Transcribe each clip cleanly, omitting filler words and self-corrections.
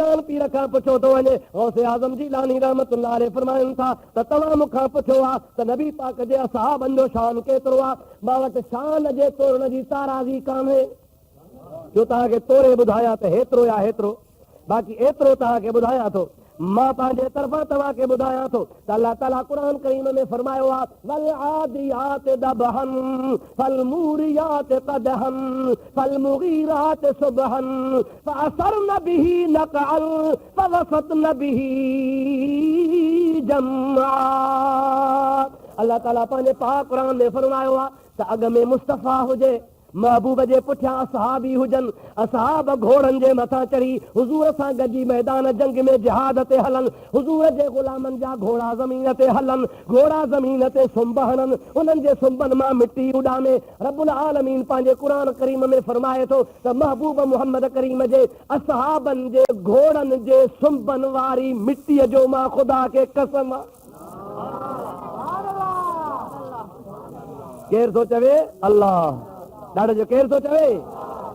पीरान पीर खां पुछो थो वञे। गौसे आज़म जीलानी रहमतुल्लाह अलैह फरमाइनि था त तव्हां मूंखां पुछो आहे त नबी पाक जे असहाबनि जो शान केतिरो आहे। मां वटि शान जे तोड़ण जी ताराज़ी कान्हे, जो तव्हांखे तोड़े ॿुधायां त हेतिरो या हेतिरो, बाक़ी एतिरो तव्हांखे ॿुधायां थो। मां पंहिंजे तरफ़ां तव्हांखे ॿुधायां थो त अलाह ताला क़ुरान करीम में फरमायो आहे वल आदियात दबहन फलमूरियात क़दहन फलमुगीरात सुबहन फअसरन बिही नक़अल फवसतन बिही जम्आ। अलाह ताला पंहिंजे पाक क़ुरान में फरमायो आहे त अॻ में मुस्तफ़ा हुजे, महबूब जे पुठियां असहाबी हुजनि, असहाब घोड़नि जे मथां चढ़ी हुज़ूर सां गॾिजी मैदान जंग में जिहाद ते हलनि, हुज़ूर जे ग़ुलामनि जा घोड़ा ज़मीन ते हलनि, घोड़ा ज़मीन ते सुंभ हणनि, उन्हनि जे सुंभनि मां मिटी उॾामे। रब्बुल आलमीन पंहिंजे क़ुरान करीम में फरमाए थो त महबूब मुहम्मद करीम जे असहाबनि जे घोड़नि जे सुंभनि वारी मिटीअ जो मां ख़ुदा खे कसम। केरु थो चवे? अल्लाह। ॾाढो जो केरु थो चवे?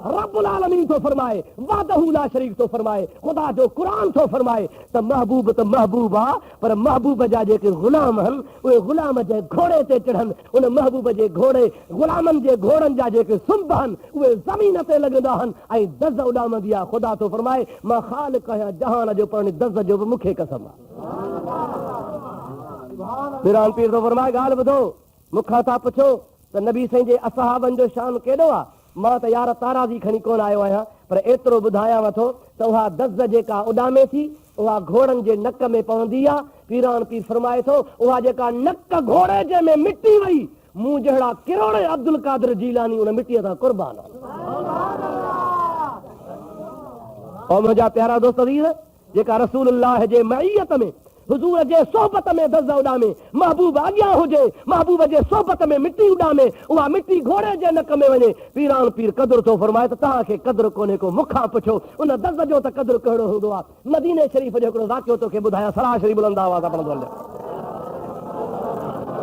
रब्बुल आलमीन थो फरमाए, वादहू ला शरीक थो फरमाए, ख़ुदा जो क़ुरान थो फरमाए त महबूब आहे, पर महबूब जा जेके ग़ुलाम आहिनि उहे ग़ुलाम जे घोड़े ते चढ़नि, उन महबूब जे घोड़े ग़ुलामनि जे घोड़नि जा जेके सुंभ आहिनि उहे ज़मीन ते लॻंदा आहिनि ऐं दज़ उॾामंदी आहे। ख़ुदा थो फरमाए मां ख़ालिक़ आहियां जहान जो, पर दज़ जो बि मूंखे कसम आहे। पीरान पीर थो फरमाए ॻाल्हि ॿुधो, मूंखां था पुछो त नबी साईं जे असहाबनि जो शान केॾो आहे। मां त यार ताराज़ी खणी कोन आयो आहियां, पर एतिरो ॿुधायांव थो त उहा दज़ जेका उॾामे थी उहा घोड़नि जे नक में पवंदी आहे। पीरान पीर फरमाए थो उहा जेका नक घोड़े जे में मिटी वई, मूं जहिड़ा किरोड़े अब्दुल कादिर जीलानी उन मिटीअ सां क़ुर्बान आहे। और मुंहिंजा प्यारा दोस्त अज़ीज़, जेका रसूलुल्लाह जे मईयत में हुज़ूर जे सोबत में दज़ उॾामे, महबूब अॻियां हुजे, महबूब जे सोबत में मिटी उॾामे, उहा मिटी घोड़े जे नक में वञे। पीरान पीर क़दुरु थो फरमाए त तव्हांखे क़दुरु कोन्हे को, मूंखां पुछो उन दज़ जो त क़दुरु कहिड़ो हूंदो आहे। मदीने शरीफ़ जो हिकिड़ो वाक़ियो तोखे ॿुधायां, सराह शरीफ़ बुलंद आवाज़ सां पढ़ंदो हले।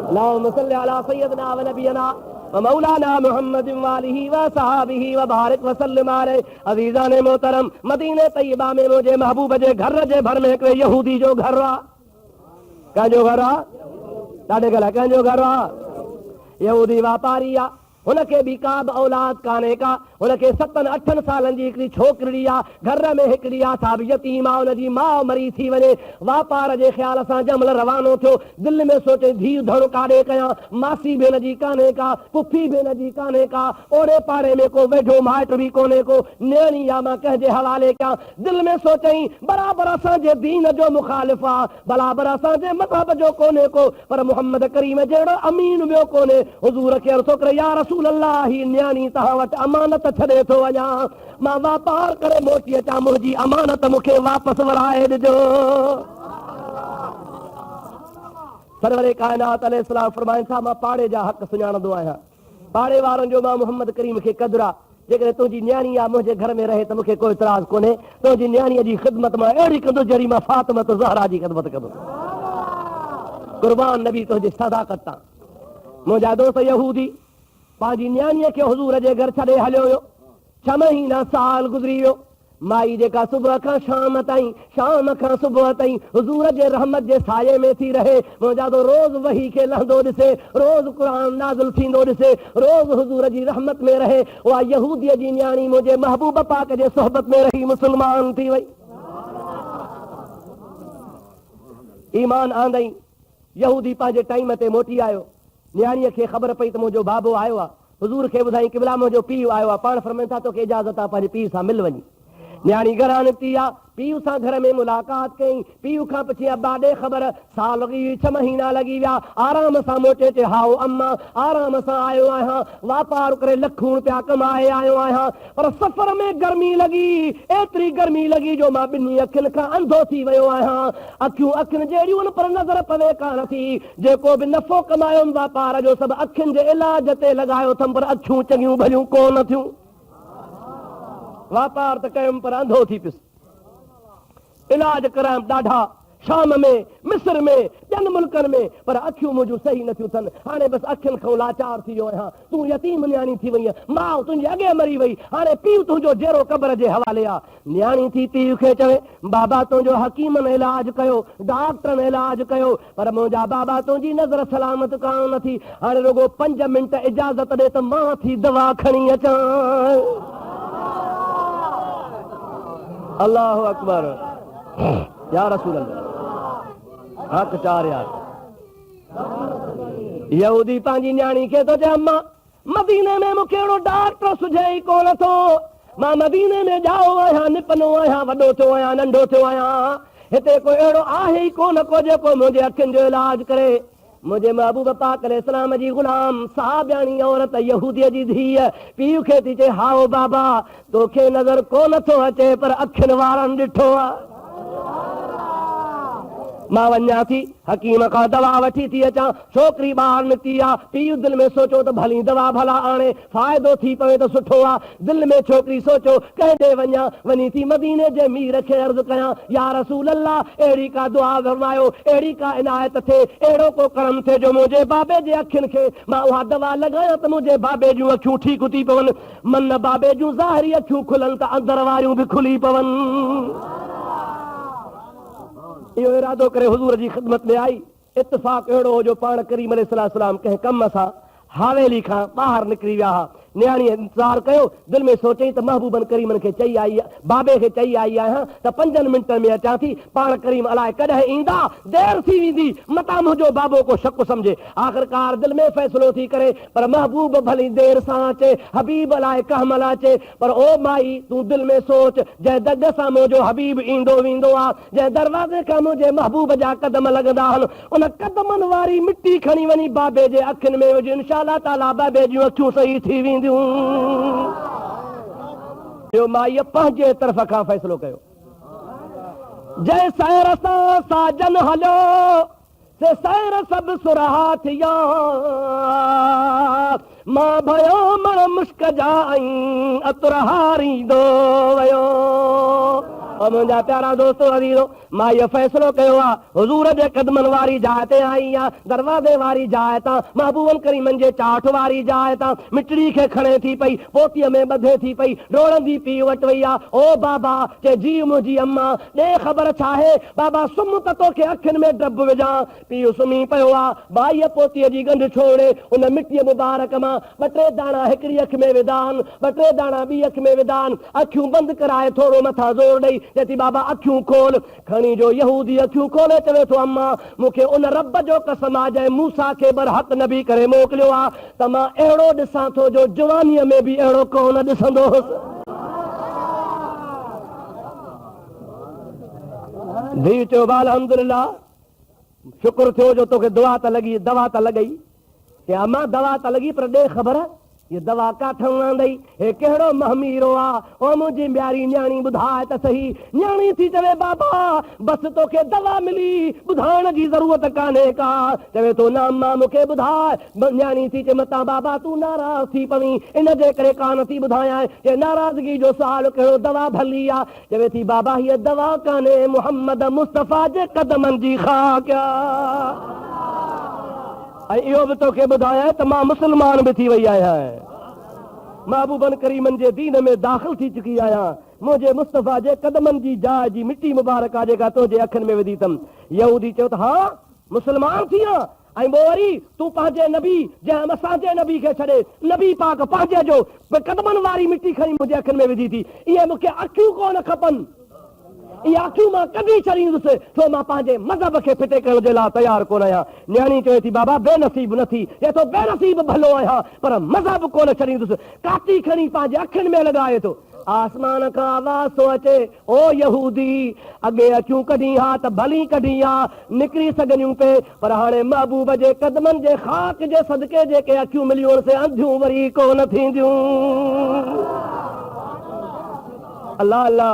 अल्लाहुम्मा सल्लि अला सय्यिदना व नबियना व मौलाना मुहम्मद व आलिहि व सहाबिहि व बारिक व सल्लिम अलैहि। अज़ीज़ान मोहतरम, मदीने तय्यबा में मुंहिंजे महबूब जे घर जे भर में हिकिड़े यहूदी जो घर आहे। कंहिंजो घर आहे? ॾाढे गला कंहिंजो घर आहे? यहूदी वापारी आहे, हुनखे बि का बि औलाद कान्हे का, हुनखे 7-8 सालनि जी हिकिड़ी छोकिरी आहे, घर में हिकिड़ी आहे साहब यतीम आहे, हुनजी माउ मरी थी वञे। वापार जे ख़्याल सां जंहिंमहिल रवानो थियो, दिलि में सोचे धीउ धण काॾे कयां, मासी भेण जी कान्हे का, पुफी भेण जी कान्हे का, ओड़े पाड़े में को वेझो माइट बि कोन्हे को, नियाणी आहे मां कंहिंजे हवाले कयां। दिलि में सोचई बराबरि असांजे दीन जो मुखालिफ़ आहे, बराबरि असांजे मज़हब जो कोन्हे को, पर मुहम्मद करीम जहिड़ो अमीन ॿियो कोन्हे। हुज़ूर खे अर्ज़ो करे या रसूल अल्लाह, ही नियाणी तव्हां वटि अमानत छॾे थो वञा, मां वापार करे मोटी अचां, मुंहिंजी अमानत मूंखे वापसि वराए ॾिजो। सरवरे काइनात अलैहिस्सलाम फरमाइनि था मां पाड़े जा हक़ सुञाणंदो आहियां, पाड़े वारनि जो मां मुहम्मद करीम खे क़दुरु आहे। जेकॾहिं तुंहिंजी नियाणी आहे मुंहिंजे घर में रहे त मूंखे कोई इतराज़ कोन्हे, तुंहिंजी नियाणीअ जी ख़िदमत मां अहिड़ी कंदुसि जहिड़ी मां फातिमा ज़हरा जी ख़िदमत कंदुसि। क़ुर्बान नबी तुंहिंजी सदाकत तां। मुंहिंजा दोस्त यहूदी पंहिंजी नियाणीअ खे हुज़ूर जे घर छॾे हलियो हुयो। 6 महीना साल गुज़री वियो। माई जेका सुबुह खां शाम ताईं, शाम खां सुबुह ताईं हुज़ूर जे रहमत जे साये में थी रहे। मुंहिंजा तो रोज़ वही खे लहंदो ॾिसे, रोज़ क़ुरान नाज़िल थींदो ॾिसे, रोज़ हुज़ूर जी रहमत में रहे। उहा यहूदीअ जी नियाणी मुंहिंजे महबूब पाक जे सोहबत में रही मुस्लमान थी वई, ईमान आंदई। यहूदी पंहिंजे टाइम ते मोटी आयो। नियाणीअ खे ख़बर पई त मुंहिंजो बाबो आयो आहे। हुज़ूर खे ॿुधाई क़िबला मुंहिंजो पीउ आयो आहे, पाण फरमाइनि था तोखे इजाज़त आहे पंहिंजे पीउ सां मिल वञी। नियाणी घरां निकिती आहे, पीउ सां घर में मुलाक़ात कई। पीउ खां पुछी अब्बा ॾे ख़बर, साल लॻी वियो, 6 महीना लॻी विया। आराम सां मोटे चे हाओ अम्मा, आराम सां आयो आहियां, वापार करे लखूं रुपया कमाए आयो आहियां, पर सफ़र में गर्मी लॻी, एतिरी गर्मी लॻी जो मां ॿिन्ही अखियुनि खां अंधो थी वियो आहियां। अखियूं अखियुनि जहिड़ियूं पर नज़र पवे कान थी। जेको बि नफ़ो कमायुमि वापार जो सभु अखियुनि जे इलाज ते लॻायो अथमि, पर अखियूं चङियूं भलियूं कोन थियूं। वापार त कयुमि पर अंधो थी पियुसि। इलाज करायुमि ॾाढा, शाम में, मिस्र में, ॿियनि मुल्कनि में, पर अखियूं मुंहिंजूं सही नथियूं थियनि। हाणे बसि अखियुनि खां लाचार थी वियो आहियां। तूं यतीम न्याणी थी वई, माउ तुंहिंजे अॻे मरी वई, हाणे पीउ तुंहिंजो जहिड़ो क़ब्र जे हवाले आहे। न्याणी थी पीउ खे चवे, बाबा तुंहिंजो हकीमनि इलाज कयो, डॉक्टरनि इलाज कयो, पर मुंहिंजा बाबा तुंहिंजी नज़र सलामत कान नथी। हाणे रुगो 5 मिंट इजाज़त ॾे त मां थी दवा खणी अचां। अल्लाहु अकबर, या रसूल अल्लाह, हक़ चार यार। यहूदी पंहिंजी न्याणी खे थो चए, अम्मा मदीने में मूंखे अहिड़ो डॉक्टर सुझे ई कोन थो। मां मदीने में ॼाओ आहियां, निपनो आहियां, वॾो थियो आहियां, नंढो थियो आहियां, हिते कोई अहिड़ो आहे ई कोन को जेको मुंहिंजे अखियुनि जो इलाज करे। मुंहिंजे महबूब पाक अलैहिस्सलाम जी गुलाम साहबियाणी औरत यहूदीअ जी धीअ पीउ खे थी चए, हाओ बाबा तोखे नज़र कोन थो अचे, पर अखियुनि वारनि ॾिठो आहे। मां वञा थी हकीम खां दवा वठी थी अचां। छोकिरी ॿाहिरि निकिती आहे। पीउ दिलि में सोचो त भली दवा भला आणे, फ़ाइदो थी पवे त सुठो आहे। दिलि में छोकिरी सोचो कंहिं ॾे वञा, वञी थी मदीने जे मीर खे अर्ज़ु कयां, या रसूल अल्लाह अहिड़ी का दुआ फरमायो, अहिड़ी का इनायत थिए, अहिड़ो को करम थिए जो मुंहिंजे बाबे जे अखियुनि खे मां उहा दवा लॻायां त मुंहिंजे बाबे जूं अखियूं ठीकु थी पवनि। मन बाबे जूं ज़ाहिरी अखियूं खुलनि त अंदर वारियूं बि खुली पवनि। इहो इरादो करे हुज़ूर जी ख़िदमत में आई। इत्तिफ़ाक़ अहिड़ो हो जो पाण करीम अलैहिस्सलाम कंहिं कम सां हवेली खां ॿाहिरि निकिरी विया हुआ। न्याणीअ इंतज़ारु कयो, दिलि में सोचई त महबूबनि करीमनि खे चई आई, बाबे खे चई आई आहियां त 5 मिंटनि में अचां थी। पाण करीम अलाए कॾहिं ईंदा, देरि थी वेंदी, मता मुंहिंजो बाबो को शक सम्झे। आख़िरकार दिलि में फ़ैसिलो थी करे, पर महबूब भली देरि सां अचे, हबीब अलाए कंहिं महिल अचे, पर ओ माई तूं दिलि में सोच, जंहिं दग सां मुंहिंजो हबीब ईंदो वेंदो आहे, जंहिं दरवाज़े खां मुंहिंजे महबूब जा कदम लॻंदा आहिनि, उन कदमनि वारी मिटी खणी वञी बाबे जे अखियुनि में विझ, इंशा अल्लाह ताला बाबे जूं अखियूं सही थी वेंदियूं। माईअ पंहिंजे तरफ़ खां फ़ैसिलो कयो, जंहिं सैर सां साजन हलियो से सैर सभु सुरहा थिया, मां भयो मण मुश्क जा ऐं अतुर हारींदो वियो। और मुंहिंजा प्यारा दोस्तो अज़ीज़ो, मां इहो फ़ैसिलो कयो आहे, हुज़ूर जे क़दमनि वारी जाइ ते आई आहे, दरवाज़े वारी जाइ तां, महबूबनि करीमनि जे चाठ वारी जाइ तां मिटड़ी खे खणे थी पई, पोतीअ में ॿधे थी पई, डोड़ंदी पीउ वटि वई आहे। ओ बाबा चए, जी मुंहिंजी अम्मा ॾे ख़बर छा आहे? बाबा सुम्ह त तोखे अखियुनि में डब विझां। पीउ सुम्ही पियो आहे। भाईअ पोतीअ जी गंढ छोड़े उन मिटीअ मुबारक मां 2-3 दाणा हिकिड़ी अखि में विधान, 2-3 दाणा ॿी अखि में विधान, अखियूं बंदि कराए थोरो मथां ज़ोर ॾेई चए थी, बाबा अखियूं खोल। खणी जो यहूदी अखियूं खोले चवे थो, अम्मा मूंखे उन रब जो कसम आहे जंहिं मूसा खे बरहक़ नबी करे मोकिलियो आहे त मां अहिड़ो ॾिसां थो जो जवानीअ में बि अहिड़ो कोन ॾिसंदो हुउसि। धीउ चयो, अल्हम्दुलिल्लाह, शुक्र थियो जो तोखे दुआ त लॻी, दवा त लॻई। कि अम्मा दवा त लॻी, पर ॾे ख़बर ये दवा काथां आंदई, हे कहिड़ो महमीरो आहे? ओ मुंहिंजी प्यारी न्याणी ॿुधाए त सही। न्याणी थी चवे, बाबा बसि तोखे दवा मिली, ॿुधाइण जी ज़रूरत कान्हे का। चवे थो, न अम्मा मूंखे ॿुधाए। न्याणी थी चए, मतां बाबा तूं नाराज़ थी पवी, इन जे करे कान थी ॿुधायां। के नाराज़गी जो सुवाल कहिड़ो? दवा भली आहे। चवे थी, बाबा हीअ दवा कान्हे, मुहम्मद मुस्तफ़ा जे क़दमनि जी ख़ाक आहे। ऐं इहो बि तोखे ॿुधायां त मां मुस्लमान बि थी वई आहियां, महबूबनि करीमनि जे दीन में दाख़िल थी चुकी आहियां। मुंहिंजे मुस्तफ़ा जे क़दमनि जी जाइ जी मिटी मुबारक आहे जेका तुंहिंजे अखियुनि में विधी अथमि। यहूदी चयो त हा मुस्लमान थी आहियां, ऐं पोइ वरी तूं पंहिंजे नबी जंहिं असांजे नबी खे छॾे, नबी पाक पंहिंजे जो क़दमनि वारी मिटी खणी मुंहिंजे अखियुनि में विधी थी। इहे मूंखे अखियूं कोन खपनि, इहा अखियूं मां कॾहिं छॾींदुसि, छो मां पंहिंजे मज़हब खे फिटे करण जे लाइ तयारु कोन आहियां। न्याणी चवे थी, बाबा बेनसीब न थी, ये तो बेनसीब भलो आहियां, पर मज़हब कोन छॾींदुसि। काती खणी पंहिंजे अखियुनि में लॻाए थो। आसमान खां आवाज़ थो अचे, ओ यहूदी अॻे अखियूं कढी हा त भली कढी हा, निकिरी सघंदियूं पे, पर हाणे महबूब जे क़दमनि जे ख़ाक जे सदके जेके अखियूं मिलियूं से अंधियूं वरी कोन थींदियूं। अल्लाह अल्लाह,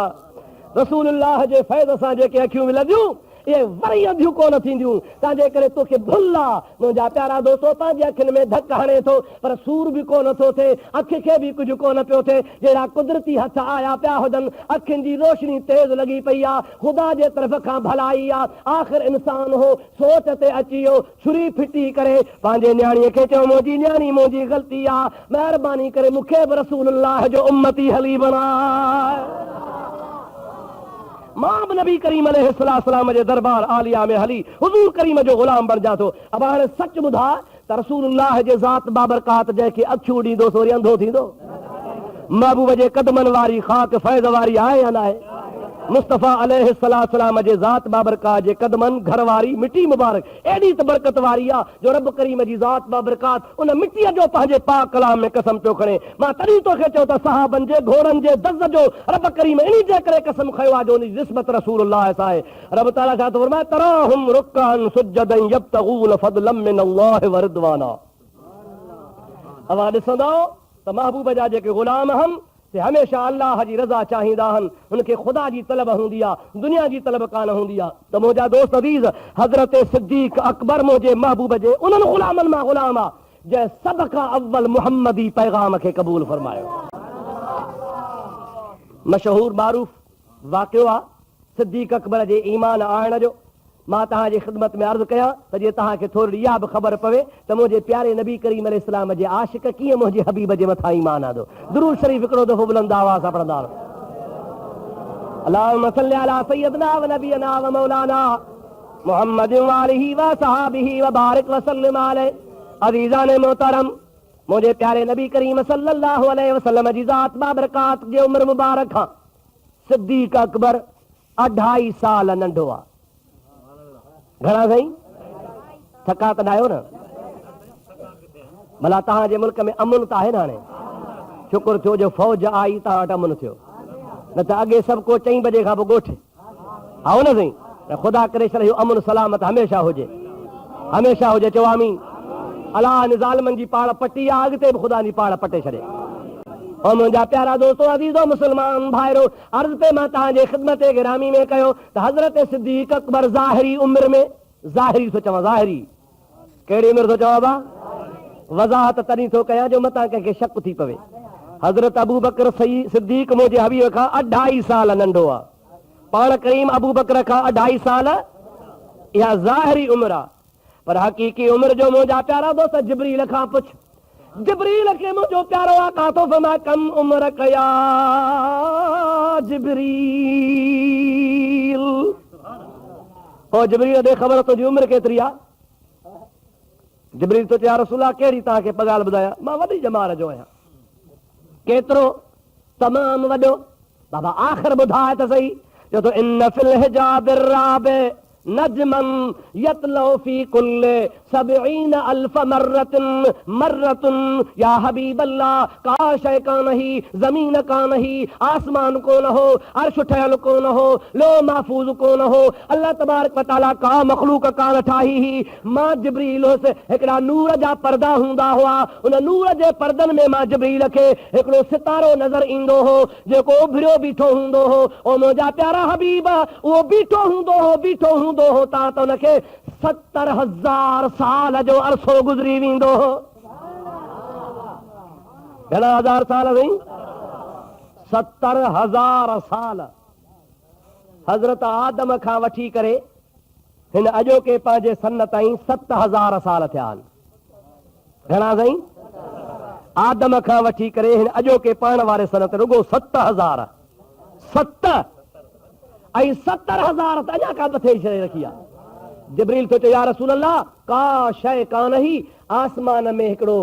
रसूलुल्लाह जे फैज़ सां जेके अखियूं मिलंदियूं, ये वरी अधियूं कोन थींदियूं तंहिंजे करे तोखे भुल आहे मुंहिंजा प्यारा दोस्तो पंहिंजे अखियुनि में धक हणे थो पर सूर बि कोन थो थिए अखि खे बि कुझु कोन पियो थिए जहिड़ा कुदरती हथ आया पिया हुजनि अखियुनि जी रोशनी तेज़ लॻी पई आहे ख़ुदा जे तरफ़ खां भलाई आहे आख़िर इंसान हो सोच ते अची वियो छुरी फिटी करे पंहिंजे न्याणीअ खे चयो मुंहिंजी न्याणी मुंहिंजी ग़लती आहे महिरबानी करे मूंखे बि रसूलुल्लाह जो उम्मती हली बणाए मां बि नबी करीम अलैहिस्सलाम जे दरबार आलिया में हली हुज़ूर करीम जो ग़ुलाम बणिजां थो अब हाणे सच ॿुधा त रसूलुल्लाह जे ज़ात बाबरकात जंहिंखे अखियूं ॾींदो वरी अंधो थींदो महबूब जे कदमनि वारी ख़ाक फैज़ वारी आहे या न आहे मुस्तफ़ा अलैहिस्सलाम जे ज़ात बाबरकात जे कदमनि घर वारी मिटी मुबारक एॾी त बरकत वारी आहे जो रब करीम जी ज़ात बाबरकात उन मिटीअ जो पंहिंजे पाक कलाम में कसम पियो खणे मां तॾहिं तोखे चयो त सहाबनि जे घोड़नि जे दज़ जो रब करीम इन जे करे कसम खयो आहे जो उन जी निस्बत रसूलुल्लाह सां आहे रब ताला छा थो फरमाए तराहुम रुक्कान सुज्जदन यब्तगून फज़लन मिन अल्लाह व रिदवाना अवां ॾिसंदो त महबूब जा जेके ग़ुलाम आहिनि से हमेशा अल्लाह जी रज़ा चाहींदा आहिनि उनखे ख़ुदा जी तलब हूंदी आहे दुनिया जी तलब कान हूंदी आहे त मुंहिंजा दोस्त अज़ीज़ हज़रत सिद्दीक़ अकबर मुंहिंजे महबूब जे उन्हनि ग़ुलामनि मां ग़ुलाम आहे जंहिं सभ खां अव्वल मुहम्मदी पैगाम खे क़बूल फरमायो मशहूर मारूफ़ वाक़ियो आहे सिद्दीक़ अकबर जे ईमान आणण जो मां तव्हांजी ख़िदमत में अर्ज़ु कयां त जीअं तव्हांखे थोरी इहा बि ख़बर पवे त मुंहिंजे प्यारे नबी करीम अलैहिस्सलाम जे आशिक़ कीअं मुंहिंजे हबीब जे मथां ईमान आंदो दुरूद शरीफ़ हिकिड़ो दफ़ो बुलंद आवाज़ सां पढ़ंदा अल्लाहुम्मा सल्लि अला सय्यदना व नबियना व मौलाना मुहम्मद व आलिहि व सहाबिहि व बारिक व सल्लिम अलैहि अज़ीज़ान मोहतरम मुंहिंजे प्यारे नबी करीम सल्लल्लाहु अलैहि वसल्लम जी ज़ात बाबरकात जे उम्र मुबारक खां सिद्दीक़ अकबर 2.5 साल नंढो आहे घणा साईं थका त न आहियो न भला तव्हांजे मुल्क में अमुन त आहे न हाणे शुक्र थियो जो फ़ौज आई तव्हां वटि अमुन थियो न त अॻे सभु को 4 बजे खां पोइ ॻोठे आओ न साईं त ख़ुदा करे छॾे अमुन सलामत हमेशह हुजे चओ आमीन अलाह ज़ालिमनि जी पाड़ पटी आहे अॻिते बि ख़ुदा जी पाड़ पटे छॾे और मुंहिंजा प्यारा दोस्तो अज़ीज़ो मुस्लमान भाइरो अर्ज़ पे मां तव्हांजे ख़िदमत गिरामी में कयो त हज़रत सिद्दीक़ अकबर ज़ाहिरी उम्र में ज़ाहिरी थो चवां ज़ाहिरी कहिड़ी उमिरि थो चवां बा वज़ाहत तॾहिं थो कयां जो मतां कंहिंखे शक थी पवे हज़रत अबू बकर सिद्दीक़ मुंहिंजे हबीब खां 2.5 साल नंढो आहे पाण करीम अबू बकर खां 2.5 साल इहा ज़ाहिरी उमिरि आहे पर हक़ीक़ी उमिरि जो मुंहिंजा प्यारा दोस्त जिब्रील खां पुछ जिब्रील के मुझो प्यारो आका तो फरमा कम उम्र कया जिब्रील ओ जिब्रील दे खबर तुझी उम्र केतरी आ जिब्रील तो या रसूला केड़ी ता के पगाल बुधाया मां वडी जमार जो आया केतरो तमाम वडो बाबा आखिर बुधाए त सही जो तो इन फिल हिजाब राबे नजमन यतलो फी कुल्ले 70 अल्फ मर्रतन या हबीब अल्लाह काश का नहीं जमीन का नहीं आसमान को न हो अर्श ठहल को न हो लो महफूज को न हो अल्लाह तबारक व तआला का मखलूक का न ठाही ही मां जिब्रील से हिकड़ा नूर जा पर्दा हुंदा हुआ उन नूर जे पर्दन में मां जिब्रील के हिकड़ो सितारो नजर इंदो हो जेको उभरियो बीठो हुंदो हो ओ मुंहिंजा प्यारा हबीब वो बीठो हुंदो होता तो उनके 70,000 साल जो अरसो गुजरी वेंदो हो घणा हज़ार साल वई 70,000 साल हज़रत आदम खां वठी करे हिन अॼोके पंहिंजे सन ताईं 7,000 साल थिया आहिनि घणा साईं आदम खां वठी करे हिन अॼोके पाण वारे सन ते रुगो 7,000 ऐं 70,000 त अञा का मथे छॾे रखी आहे जिब्रील थो चए या रसूल अल्लाह का शइ कान ही आसमान में हिकिड़ो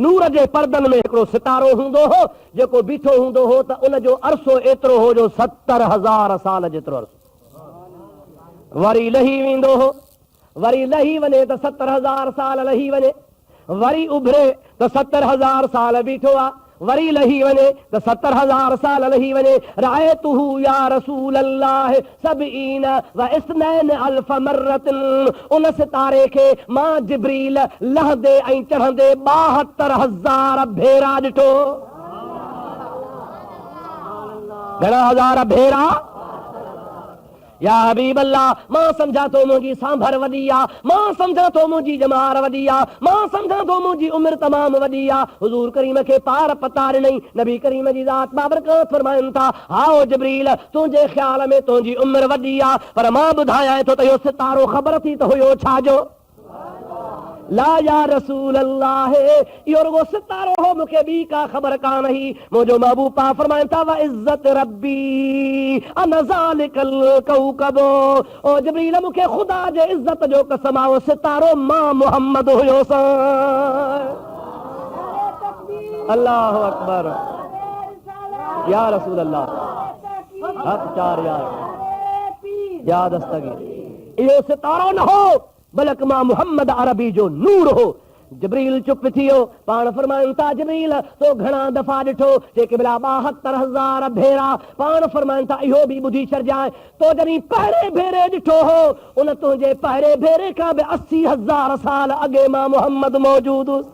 नूर जे पर्दनि में हिकिड़ो सितारो हूंदो हो जेको बीठो हूंदो हो त उनजो अरसो एतिरो हो जो 70,000 साल जेतिरो अरसो वरी लही वेंदो हो वरी लही वञे त 70,000 साल लही वञे वरी उभरे त 70,000 साल बीठो आहे वरी लही वञे त 70,000 साल लही वञे रायतुहु या रसूल अल्लाह 70 व 2 अल्फ मर्रतन उन सितारे खे मां जिब्रील लहंदे ऐं चढ़ंदे 72,000 भेरा ॾिठो घणा हज़ार भेरा या हबीब अल्लाह, मां समझा तो मुंहिंजी सांभर वॾी आ, मां समझा तो मुंहिंजी जमार वॾी आ, मां समझा तो मुंहिंजी उमिरि तमाम वॾी आ। हुज़ूर करीम खे पार पता ॾिनई। नबी करीम जी ज़ात बाबरकत फरमाइनि था, हाओ जिब्रील, तुंहिंजे ख़्याल में तुंहिंजी उमिरि वॾी आ, पर मां ॿुधायां थो त इहो सितारो ख़बर थी त हुयो छाजो? ला या रसूल अल्लाह, इहो रुगो सितारो हो, मूंखे ॿी का ख़बर कान हुई। मुंहिंजो महबूब पाक फरमाइनि था, व इज़्ज़त रब्बी अना ज़ालिकल कौकब, ओ जिब्रील, मूंखे ख़ुदा जे इज़्ज़त जो कसम आहे, सितारो मां मोहम्मद हुयोसि। अल्लाहु अकबर, या रसूल अल्लाह, हक़ चार याद दस्तगीर, इहो सितारो न हो बल्कि मां मोहम्मद अरबी जो नूर हो। जिब्रील चुप थियो। पाण फरमाइनि था, जिब्रील तो घणा दफ़ा ॾिठो? जेके बिला 72,000 भेरा। पाण फरमाइनि था, इहो बि ॿुधी छॾिजांइ, तो जॾहिं पहिरें भेरे ॾिठो हो, उन तुंहिंजे पहिरें भेरे खां बि 80,000 साल अॻे मां मोहम्मद मौजूद हुउसि।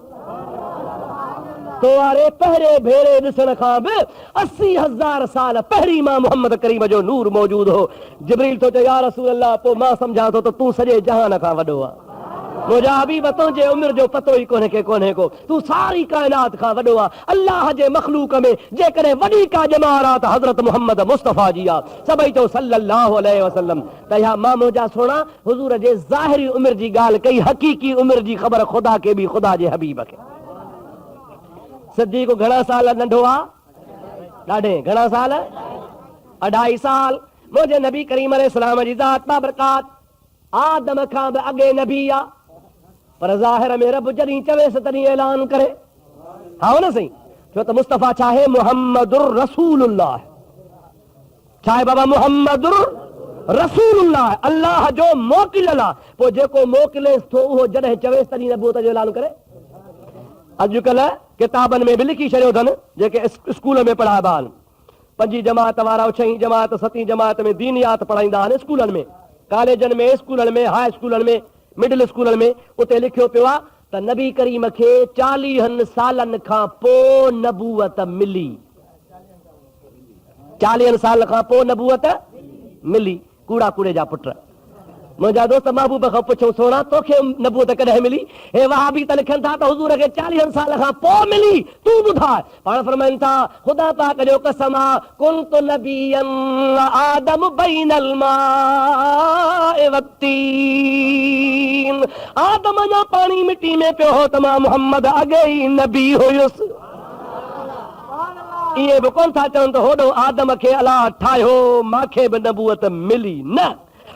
तो वारे पहिरें भेरे ॾिसण खां बि 80,000 साल पहिरीं मां मोहम्मद करीम जो नूर मौजूद हो। जिब्रील तो चए, या रसूल अल्लाह, पोइ मां सम्झां थो त तूं सॼे जहान खां वॾो आहे। मुंहिंजा हबीब, तुंहिंजे उमिरि जो पतो ई कोन्हे को, तूं सारी काइनात खां वॾो आहे। अल्लाह जे मख़लूक में जेकॾहिं वॾी का जमात आहे त हज़रत मोहम्मद मुस्तफ़ा जी आहे। सभई चओ सल्लल्लाहु अलैहि वसल्लम। त इहा मां मुंहिंजा सोणा हुज़ूर जे ज़ाहिरी उमिरि जी ॻाल्हि कई, हक़ीक़ी उमिरि जी ख़बर ख़ुदा खे बि, ख़ुदा जे हबीब खे। सिद्दीक़ घणा साल नंढो आहे? ॾाढे। घणा साल? 2.5 साल। मुंहिंजे नबी करीम अलैहिस्सलाम जी ज़ात बाबरकात आदम खां बि अॻे नबी आहे, पर ज़ाहिर में रब जॾहिं चवेसि तॾहिं ऐलान करे। हा न सही, छो त मुस्तफ़ा छा आहे? मुहम्मदुर रसूलुल्लाह। छा आहे बाबा? मुहम्मदुर रसूलुल्लाह, अल्लाह जो मोकिलियल आहे। पोइ जेको मोकिलेसि थो उहो जॾहिं चवेसि तॾहिं नबूअत जो ऐलान करे। अॼुकल्ह किताबनि में बि लिखी छॾियो अथनि, जेके स्कूल में पढ़ाइबा आहिनि, 5हीं जमात वारा, 6हीं जमात, 7हीं जमात में दीनियात पढ़ाईंदा आहिनि स्कूलनि में, कॉलेजनि में, स्कूलनि में, हाई स्कूलनि में, मिडिल स्कूलनि में। उते लिखियो पियो आहे त नबी करीम खे 40 सालनि खां पोइ नबूअत मिली। 40 साल खां पोइ नबूअत मिली। कूड़ा कूड़े जा पुट। मुंहिंजा दोस्त महबूब खां पुछूं, सोना तोखे नबूअत कॾहिं मिली? हे वहाबी त लिखनि था त हुज़ूर खे 40 साल खां पोइ मिली। तूं ॿुधाए। पाण फरमाइनि था, ख़ुदा पाक जो कसम आहे, कुन्तु नबिय्यन आदम बैनल माए वत्तीन। आदम अञा पाणी मिटी में पियो हो त मां मोहम्मद अॻे ई नबी हुयुसि। इहे बि कोन था चवनि त होॾो आदम खे अलाह ठाहियो, मूंखे बि नबूअत मिली। न,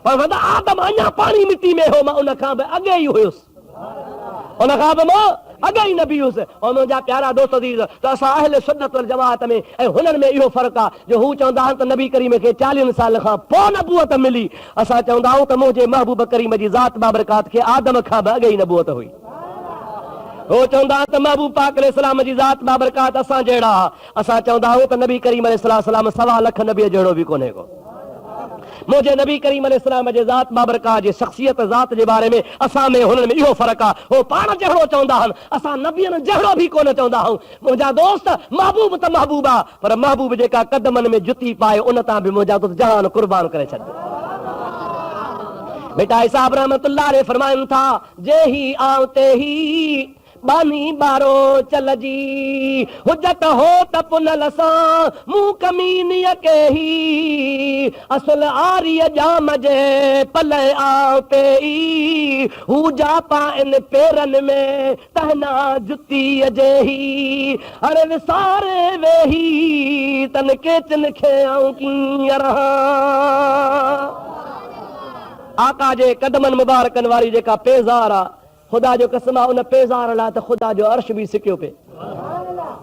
पर आदम अञा पाणी मिटी में हो, मां उन खां बि अॻे ई हुयुसि, उन खां बि मां अॻे ई नबी हुयुसि। ऐं मुंहिंजा प्यारा दोस्त अज़ीज़, त असां अहले सुन्नत वल जमात में ऐं हुननि में इहो फ़र्क़ु आहे, जो हू चवंदा आहिनि त नबी करीम खे 40 साल खां पोइ नबूअत मिली। असां चवंदा आहियूं त मुंहिंजे महबूब करीम जी ज़ात बाबरकात खे आदम खां बि अॻे ई नबूअत हुई। हो चवंदा त महबूब पाक अलैहिस्सलाम जी ज़ात बाबरकात असां जहिड़ा। असां चवंदा आहियूं त नबी करीम अलैहिस्सलाम 1.25 लख नबीअ जहिड़ो बि कोन्हे को। मुंहिंजे नबी करीम अलैहिस्सलाम जे ज़ात बाबरकात जी शख़्सियत ज़ात जे बारे में असां में हुननि में इहो फ़र्क़ु आहे। हो पाण जहिड़ो चवंदा आहिनि, असां नबियनि जहिड़ो बि कोन चवंदा आहियूं। मुंहिंजा दोस्त, महबूब त महबूब आहे, पर महबूब जेका कदमनि में जुती पाए उन तां बि मुंहिंजा दोस्त जहान कुर्बान करे छॾियो। बेटा साहब रहमतुल्लाह अलैहि फरमाइनि था, जे ही आऊं ते ही बानी बारो चल जी, हुजत हो त पुनल सां मुंह कमीनीअ के ही, असल आरीअ जाम जे पल आऊं ते ही, हू जा पाइन पेरनि में तहना जुतीअ जे ही, अरे विसारे वेही तन के तिन खे आऊं कीअं रहां। आका जे कदमनि मुबारकनि वारी जेका पेज़ार आहे, ख़ुदा जो कसम आहे, उन पेज़ार लाइ त ख़ुदा जो अर्श बि सिकियो पे।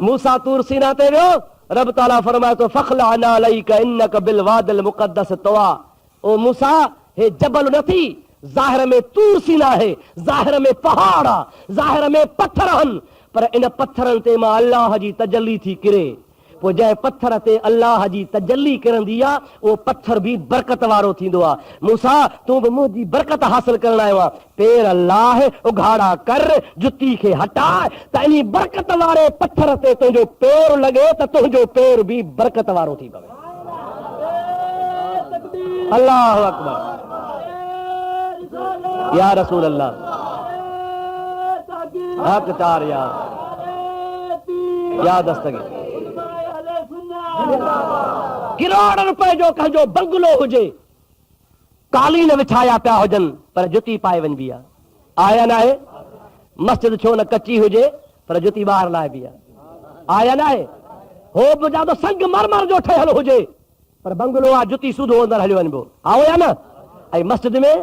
मूसा तूर सीना ते वियो, रब ताला फरमाए थो, फ़ख़्लअना अलैका इन्नका बिल वादिल मुक़द्दस तवा। ओ मूसा, हे जबल नथी, ज़ाहिर में तूर सीना है, ज़ाहिर में पहाड़ आहे, ज़ाहिर में पत्थर आहिनि, पर इन पत्थरनि ते मां अल्लाह जी तजल्ली थी किरे। पोइ जंहिं पत्थर ते अल्लाह जी तजल्ली किरंदी आहे, उहो पत्थर बि बरकत वारो थींदो आहे। मूसा, तूं बि मुंहिंजी बरकत हासिल करण आयो आहे। पेर लाहे, उघाड़ा कर, जुती खे हटाए, त इन बरकत वारे पत्थर ते तुंहिंजो पेर लॻे त तुंहिंजो पेर बि बरकत वारो थी पवे। अल्लाह अकबर या रसूल अल्लाह हक चार या दस्तगीर करोड़ रुपए जो कंहिंजो बंगलो हुजे कालीन विछाया पिया हुजनि पर जुती पाए वञबी आहे आया न आहे मस्जिद छो न कच्ची हुजे पर जुती ॿाहिरि लाइबी आहे आया न आहे हो बि जादो संग मरमर जो ठहियल हुजे पर बंगलो आहे जुती सूधो अंदरि हलियो वञिबो आओ या न ऐं मस्जिद में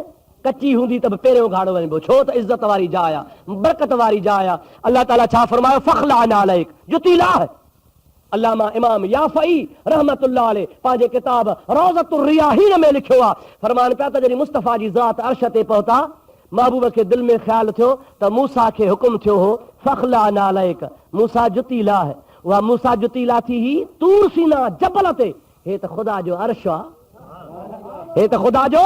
कच्ची हूंदी त बि पहिरियों गाड़ो वञिबो छो त इज़त वारी जाइ आहे बरकत वारी जाइ आहे अल्लाह ताला छा फरमायो फखलाना अलैक जुती लाह अल्लामा इमाम याफ़ई रहमतुल्लाह अलैह पंहिंजे किताब रौज़तुर रियाहीन में लिखियो आहे फरमान पिया त जॾहिं मुस्तफ़ा जी ज़ात अर्श ते पहुता महबूब खे दिलि में ख़्यालु थियो त मूसा खे हुकुम थियो हो फखलाना अलैक मूसा जुती लाह उहा मूसा जुती लाथी ही तूर सीना जबल ते हे त ख़ुदा जो अर्श आहे हे त ख़ुदा जो